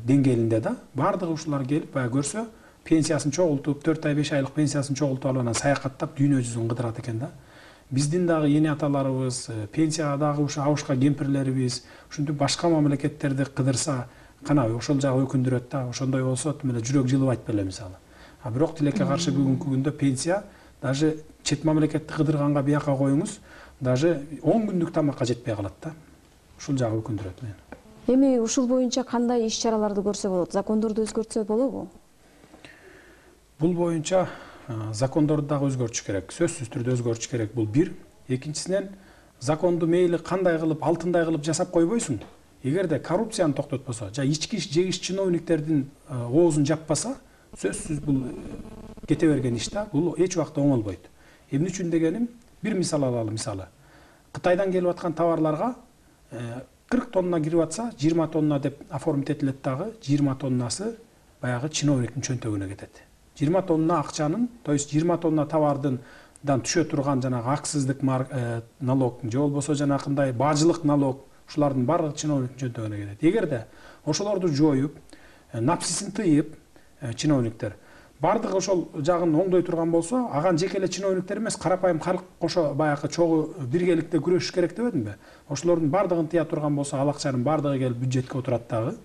деңгээлинде да. Бардыгы ушулар келип баягы көрсө, пенсиясын чогултуп, 4 ай 5 айлык пенсиясын чогултуп алып анан саякаттап дүйнө жүзүн кыдырат экен да. биздин дагы эне аталарыбыз, пенсияга ушу абышка кемпирлерибиз ушинтип башка мамлекеттерди кыдырса, канабы ошол жагы өкүндүрөт да, ошондой болсо мына жүрөк жылыбайт беле мисалы. А бирок тилекке каршы бүгүнкү күндө пенсия даже чет мамлекетти кыдырганга бияка коюңуз, даже 10 күндүк тамакка жетпей калат да. Ушул жагы өкүндүрөт мени. Эми ушул боюнча кандай иш-чараларды көрсө болот? Закондорду өзгөртсө болобу? Бул боюнча закондорду дагы өзгөртүш керек. Сөзсүз түрдө өзгөртүш керек. Бул бир. Экинчисинен законду мейли кандай кылып, алтындай кылып жасап койбойсуң. Эгерде коррупцияны токтотпосо, ички иш жегиш чиновниктердин оозун жаппаса, сөзсүз бул кете берген иш да. Бул эч убакта оңолбойт. Эмне үчүн дегеним, бир мисал алалы, мисалы. Кытайдан келип аткан товарларга 40 тонна кирип атса, 20 тонна деп оформить этилет дагы, 20 тоннасы баягы чиновниктин чөнтөгүнө кетет. 20 тонна акчанын, то есть 20 тонна товардан түшө турган жанагы аксыздык налог, же болбосо жанакындай бажылык налог, ушулардын баардыгы чиновниктин чөнтөгүнө кетет. Эгерде ошолорду жоюп, напсисин тыйып, чиновниктер баардыгы ошол жагын оңдой турган болсо, аган жеке эле чиновниктер эмес, карапайым калк кошо баягы чогуу биргеликте күрөшүш керек дебедимби? Ошолордун баардыгын тыя турган болсо, ал акчанын баардыгы келип бюджетке отурат дагы.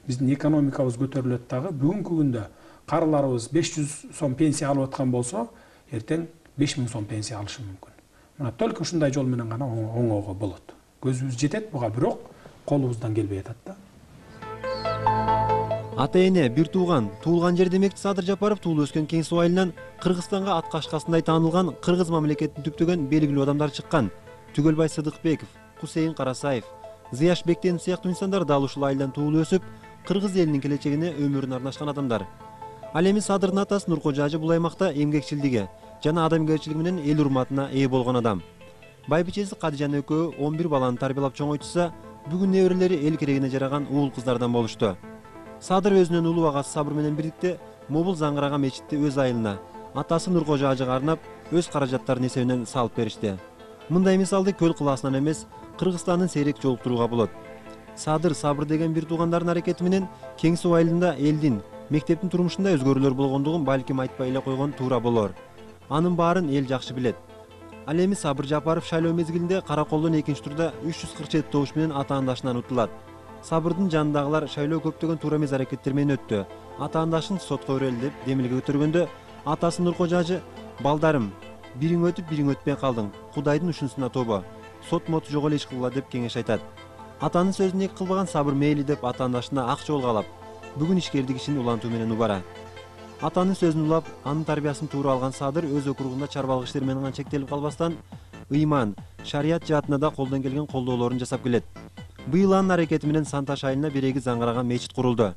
Биздин экономикабыз көтөрүлөт дагы. Бүгүнкү күндө карыларыбыз 500 сом пенсия алып аткан болсо, эртең 5000 сом пенсия алышы мүмкүн. Мына только ушундай жол менен гана оңоого болот. Көзүбүз жетет буга, бирок колубуздан келбей атат да. Ата-эне, бир туулган жер демекчи Садыр Жапаров туулуп өскөн Кең Суу айылынан Кыргызстанга ат кашкасындай таанылган кыргыз мамлекетин түптөгөн белгилүү адамдар чыккан. Түгөлбай Сыдыкбеков, Кусейин Карасаев, Зияш Бектенов сыяктуу инсандар дал ушул айылдан туулуп өсүп, кыргыз элинин келечегине өмүрүн арнашкан адамдар. Ал эми Садырдын атасы Нуркожо ажы бул аймакта эмгекчилдиги жана адамгерчилиги менен эл урматына ээ болгон адам. Байбичеси Кадижан экөө 11 баланы тарбиялап чоңойтса, бүгүн неберелери эл керегине жараган уул кыздардан болушту. Садыр өзүнүн улуу агасы Сабыр менен бирдикте Мобул Заңгырага мечитти өз айылына атасы Нуркожо ажыга арнап өз каражаттарын эсебинен салып беришти. Мындай мисалды Көл кылаасынан эмес, Кыргызстандын сейрек жолуктурууга болот. Сабыр деген бир туугандардын аракети менен Кең Суу айылында элдин, мектептин турмушунда өзгөрүүлөр болгондугун балким айтпай эле койгон туура болор. Анын баарын эл жакшы билет. Ал эми Сабыр Жапаров шайлоо мезгилинде Караколдон 2-турда 347 добуш менен атаандашынан утулат. Сабырдын жанындагылар шайлоо көптөгөн туура эмес аракеттер менен өттү. Атаандашын сотко берели деп демилге көтөргөндө атасы Нуркожо ажы: "Балдарым, бириң өтүп, бириң өтпөй калдың. Кудайдын ушунусуна тобо. Сот моту жок эле иш кылгыла" деп кеңеш айтат. Атанын сөзүн эки кылбаган Сабыр мейли деп атаандашына ак жол каалап, бүгүн ишкердик ишин улантуу менен убара. Атанын сөзүн улап, анын тарбиясын туура алган Садыр өз округунда чарбалык иштер менен гана чектелип калбастан, ыйман, шарият жаатында да колдон келген колдоолорун жасап келет. Быйыл анын аракети менен Санташ айылына биреги Заңгырага мечит курулду.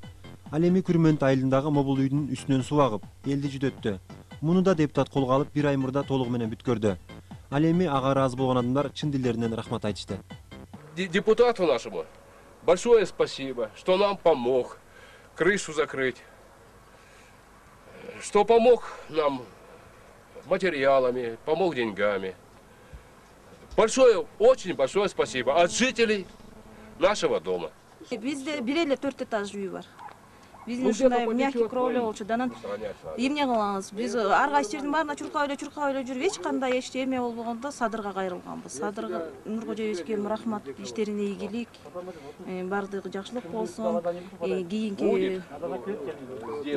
Ал эми Күрмөнт айылындагы Мобул үйдүн үстүнөн суу агып, элди жүдөттү. Муну да депутат колго алып, бир ай мурда толугу менен бүткөрдү. Ал эми ага ыраазы болгон адамдар чын дилдеринен рахмат айтышты. Депутату нашему большое спасибо, что нам помог крышу закрыть, что помог нам материалами, помог деньгами. Большое, очень большое спасибо от жителей нашего дома. Bizde bir ele 4 этаж үй бар. Биздин ушундай мягкий кровля болчу. Анан эмне кылабыз? Биз ар кайсы жердин баарына чуркап эле жүрүп, эч кандай эчтеме болбогондо Садырга кайрылганбыз. Садырга Нуркожо эчкем рахмат, иштерине ийгилик, баардыгы жакшылык болсун.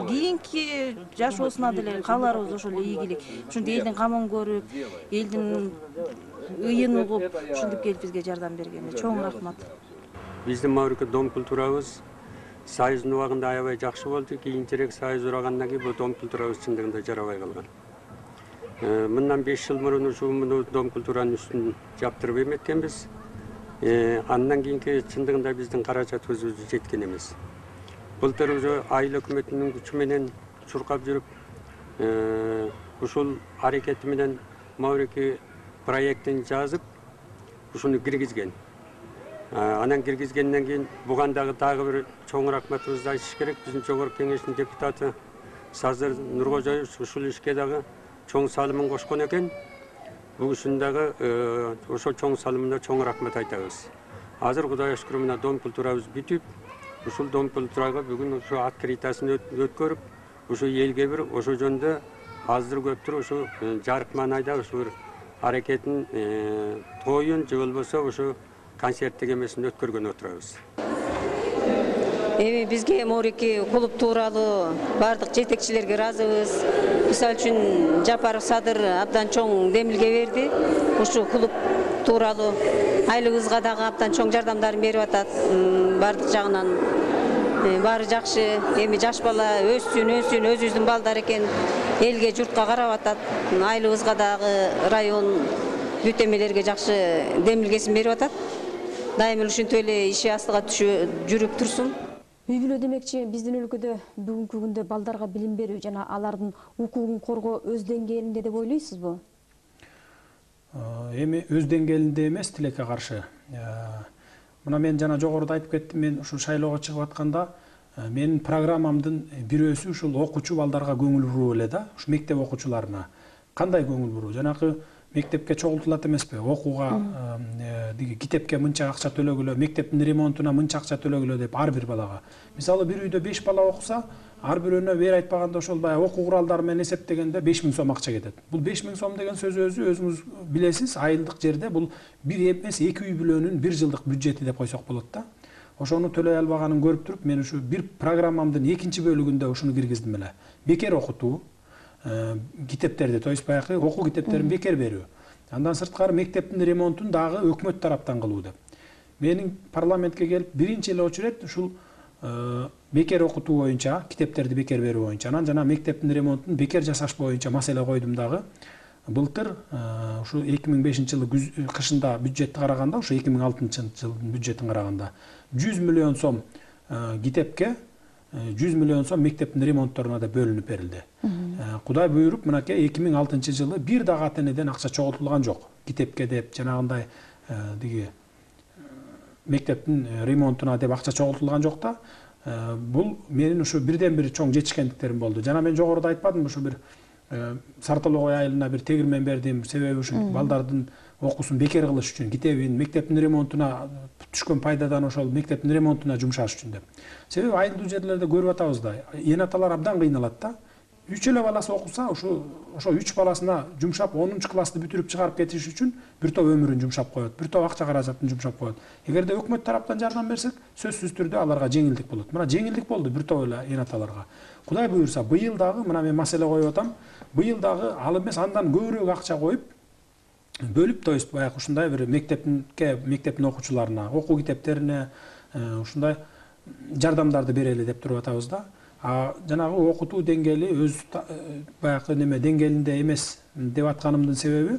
Кийинки жашоосуна деле кааларыбыз ошол эле ийгилик. Ушундай элдин камын көрүп, элдин ыйын угуп, ушинтип келип бизге жардам бергенине чоң рахмат. Биздин Маврика дом культурабыз Союздун убагында аябай жакшы болду. Кийинчерээк Союз урагандан кийин бул дом культурабыз чындыгында жарабай калган. Мындан 5 жыл мурун ушул дом культуранын үстүн жаптырып эметкенбиз. Андан кийинки чындыгында биздин каражатыбыз жеткен эмес. Былтыр уже айыл өкмөтүнүн күчү менен чуркап жүрүп, ушул аракети менен Маврики проектин жазып, ушуну киргизген. Анан киргизгенден кийин буган дагы бир чоң рахматыбызды айтыш керек. Биздин жогорку кеңештин депутаты Садыр Нуркожо ушул ишке дагы чоң салымын кошкон экен. Бул үчүн дагы ошол чоң салымына чоң рахмат айтабыз. Азыр Кудайга шүкүр мына дом культурабыз бүтүп, ушул дом культурага бүгүн ушу открытиясын өткөрүп, ушу элге бир ошол жөнүндө аздыр көптүр ушу жарык маанайда ушу бир аракетин тоюн же болбосо ошо концерттик эмесин өткөргөн отурабыз. Эми бизге Морики клуб тууралуу бардык жетекчилерге ыраазыбыз. Мисалы үчүн Жапаров Садыр абдан чоң демилге берди. Ушу клуб тууралуу айлыбызга дагы абдан чоң жардамдарын берип атат. Бардык жагынан баары жакшы. Эми жаш бала өссүн, өзүбүздүн балдар экен, элге, журтка карап атат. Айлыбызга дагы район бүт эмелерге жакшы демилгесин берип атат. Дайыма ушинтип эле иши астыга жүрүп турсун. Үй бүлө демекчи, биздин өлкөдө бүгүнкү күндө балдарга билим берүү жана алардын укугун коргоо өз деңгээлинде деп ойлойсузбу? Эми өз деңгээлинде эмес, тилекке каршы. Мына мен жана жогоруда айтып кеттим, мен ушул шайлоого чыгып атканда менин программамдын бирөөсү ушул окуучу балдарга көңүл буруу эле да, ушу мектеп окуучуларына. Кандай көңүл буруу? Жанакы мектепке чогултулат эмеспи? Окууга, китепке мынча акча төлөгүлө, мектептин ремонтуна мынча акча төлөгүлө деп ар бир балага. Мисалы бир үйдө 5 бала окуса, ар бирөөнө бир айтпаганда ошол баягы окуу куралдары менен эсептегенде 5000 сом акча кетет. Бул 5000 сом деген сөз өзүңүз билесиз, айылдык жерде бул бир эмес 2 үй бүлөнүн 1 жылдык бюджети деп койсок болот да. Ошону төлөй албаганын көрүп туруп, мен ушу бир программамдын 2-чи бөлүгүндө ушуну киргиздим эле. Бекер окутуу, китептерди, то есть баягы окуу китептерин бекер берүү. Андан сырткары мектептин ремонтун дагы өкмөт тараптан кылуу деп. Менин парламентке келип биринчи эле очерет ушул бекер окутуу боюнча, китептерди бекер берүү боюнча, анан жана мектептин ремонтун бекер жасаш боюнча маселе койдум дагы. Былтыр ушу 2005-жылы кышында бюджетти караганда, ушу 2006-жылдын бюджетин караганда 100 миллион сом китепке, 100 миллион сом мектептин ремонтторуна да бөлүнүп берилди. Кудай буйруп, мынакей 2006-жылы бир дагы ата-энеден акча чогултулган жок. Китепке деп, жанагындай мектептин ремонтуна деп акча чогултулган жок да. Бул менин ушу бирден бир чоң жетишкендиктерим болду. Жана мен жогоруда айтпадымбы, ушу бир Сартологой айылына бир тегирмен бердим, себеби ушу балдардын окуусун бекер кылыш үчүн, китебин, мектептин ремонтуна түшкөн пайдадан ошол мектептин ремонтуна жумшаш үчүн деп. Себеби айылдуу жерлерде көрүп атабыз да, энаталар абдан кыйналат да. 3 эле баласы окуса, ошо 3 баласына жумшап 10-классты бүтүрүп чыгарып кетиш үчүн бир топ өмүрүн жумшап коет, бир топ акча каражатын жумшап коет. Эгерде өкмөт тараптан жардам берсек, сөзсүз түрдө аларга жеңилдик болот. Мына жеңилдик болду бир топ эле энаталарга. Кудай буйрса, быйыл дагы мына мен маселе коюп атам. Быйыл дагы ал эмес андан көбүрөөк акча коюп бөлүп, то есть баягы ушундай бир мектептин окуучуларына, окуу китептерине ушундай жардамдарды берели деп туруп атабыз да. Жанагы окутуу деңгээли өз баягы неме деңгээлинде эмес деп атканымдын себеби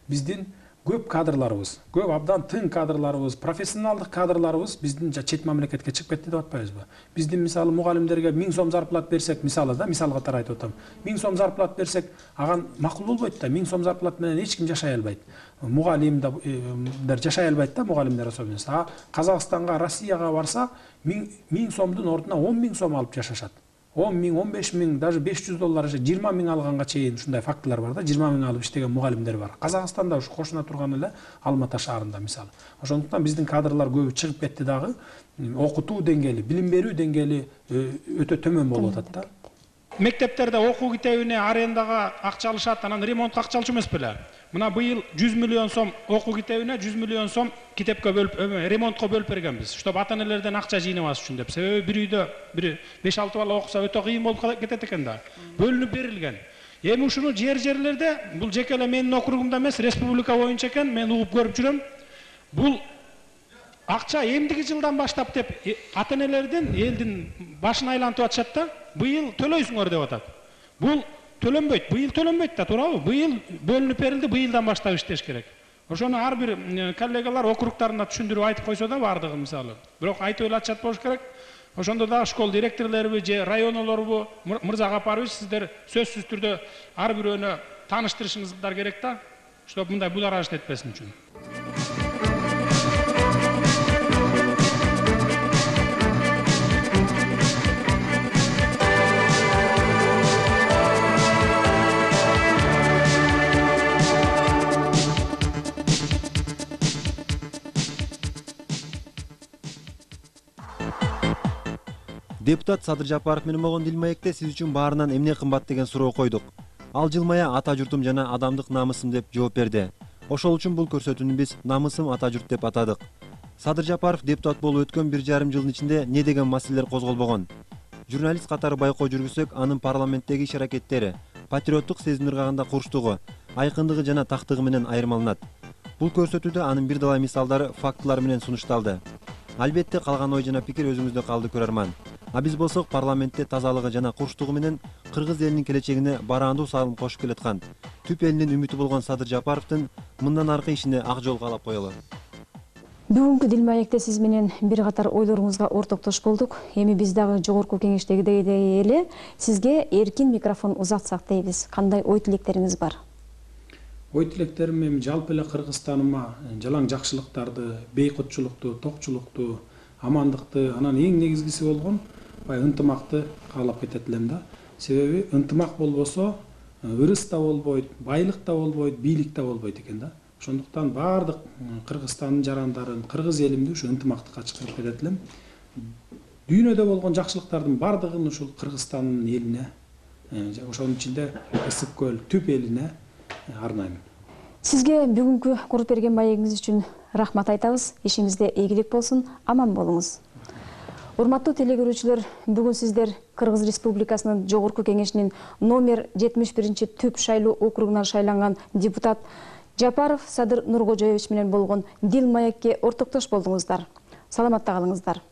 биздин көп кадрларыбыз, көп абдан тың кадрларыбыз, профессионалдык кадрларыбыз биздин чет мамлекетке чыгып кетти деп атпайбызбы? Биздин мисалы мугалимдерге 1000 сом зарплат берсек, мисалы да, мисал катары айтып атам. 1000 сом зарплат берсек, аган макул болбойт да. 1000 сом зарплат менен эч ким жашай албайт. Мугалимдер жашай албайт да, мугалимдер особенности. Казакстанга, Россияга барса, 1000 сомдун ордуна 10 000 сом алып жашашат. 10 000, 15 000, даже $500, 20 000 алганга чейин ушундай фактылар бар да, 20 000 алып иштеген мугалимдер бар. Казакстанда ушу кошуна турган эле Алматы шаарында мисалы. Ошондуктан биздин кадрлар көбү чыгып кетти дагы, окутуу деңгээли, билим берүү деңгээли өтө төмөн болуп атат да. Мектептерде окуу китебине арендага акча алышат, анан ремонтко акча алчу эмес беле? Мына быйыл 100 миллион сом окуу китебине, 100 миллион сом китепке бөлүп, ремонтко бөлүп бергенбиз. Чтоб ата-энелерден акча жыйнабас үчүн деп. Себеби бир үйдө бир 5-6 бала окуса өтө кыйын болуп кетет экен да. Бөлүнүп берилген. Эми ушуну жерлерде, бул жеке эле менин округумда эмес, республика боюнча экен, мен угуп көрүп жүрөм. Бул акча эмдиги жылдан баштап деп ата-энелердин элдин башын айлантып атышат да. Быйыл төлөйсүңөр деп атат. Бул төлөнбөйт, быйыл төлөнбөйт да, туурабы? Быйыл бөлүнүп берилди, быйылдан баштап иштеш керек. Ошону ар бир коллегалар округтарына түшүндүрүп айтып койсо да бардыгы мисалы. Бирок айтып эле атышат болуш керек. Ошондо да школ директорлорубу же районолорубу Мырза Гапарович сиздер сөзсүз түрдө ар бирөөнө тааныштырышыңыздар керек да, чтоб мындай булараж этпесин үчүн. Депутат Садыр Жапаров менен болгон дилмаекте сиз үчүн баарынан эмне кымбат деген суроо койдук. Ал жылмая ата журтум жана адамдык намысым деп жооп берди. Ошол үчүн бул көрсөтүүнү биз намысым ата журт деп атадык. Садыр Жапаров депутат болуп өткөн 1,5 жылдын ичинде не деген маселелер козголбогон? Журналист катары байкоо жүргүзсөк, анын парламенттеги иш-аракеттери, патриоттук сезим ыргагында куруштугу, айкындыгы жана тактыгы менен айырмаланат. Бул көрсөтүүдө анын бир далай мисалдары, фактылар менен сунушталды. Албетте калган ой жана пикир өзүңүздө калды, көрөрман. А биз болсок парламентте тазалыгы жана курчтугу менен кыргыз элинин келечегине бараандуу салым кошуп келаткан түп элинин үмүтү болгон Садыр Жапаровдун мындан аркы ишине ак жол каалап коелу. Бүгүнкү Дилмаекте сиз менен бир катар ойлоруңузга ортоктош болдук. Эми биз дагы жогорку кеңештегидей эле сизге эркин микрофон узатсак дейбиз. Кандай ой тилектериңиз бар? Ой тилектерим эми жалпы эле Кыргызстаныма жалаң жакшылыктарды, бейкутчулукту, токчулукту, амандыкты, анан эң негизгиси болгон ынтымакты каалап кетет элем да. Себеби ынтымак болбосо ырыс да болбойт, байлык да болбойт, бийлик да болбойт экен да. Ошондуктан баардык Кыргызстандын жарандарын, кыргыз элимди ушу ынтымактыкка чакырып кетет элем. Дүйнөдө болгон жакшылыктардын баардыгын ушул Кыргызстандын элине, ошонун ичинде Ысык көл түп элине арнайм. Сизге бүгүнкү коруп берген маегиңиз үчүн рахмат айтабыз. Ишиңизде ийгилик болсун, аман болуңуз. Урматтуу телекөрүүчүлөр, бүгүн сиздер Кыргыз Республикасынын Жогорку Кеңешинин номер 71 түп шайлоо округунан шайланган депутат Жапаров Садыр Нуркожоевич менен болгон Дилмаекке ортоктош болдуңуздар. Саламатта калыңыздар.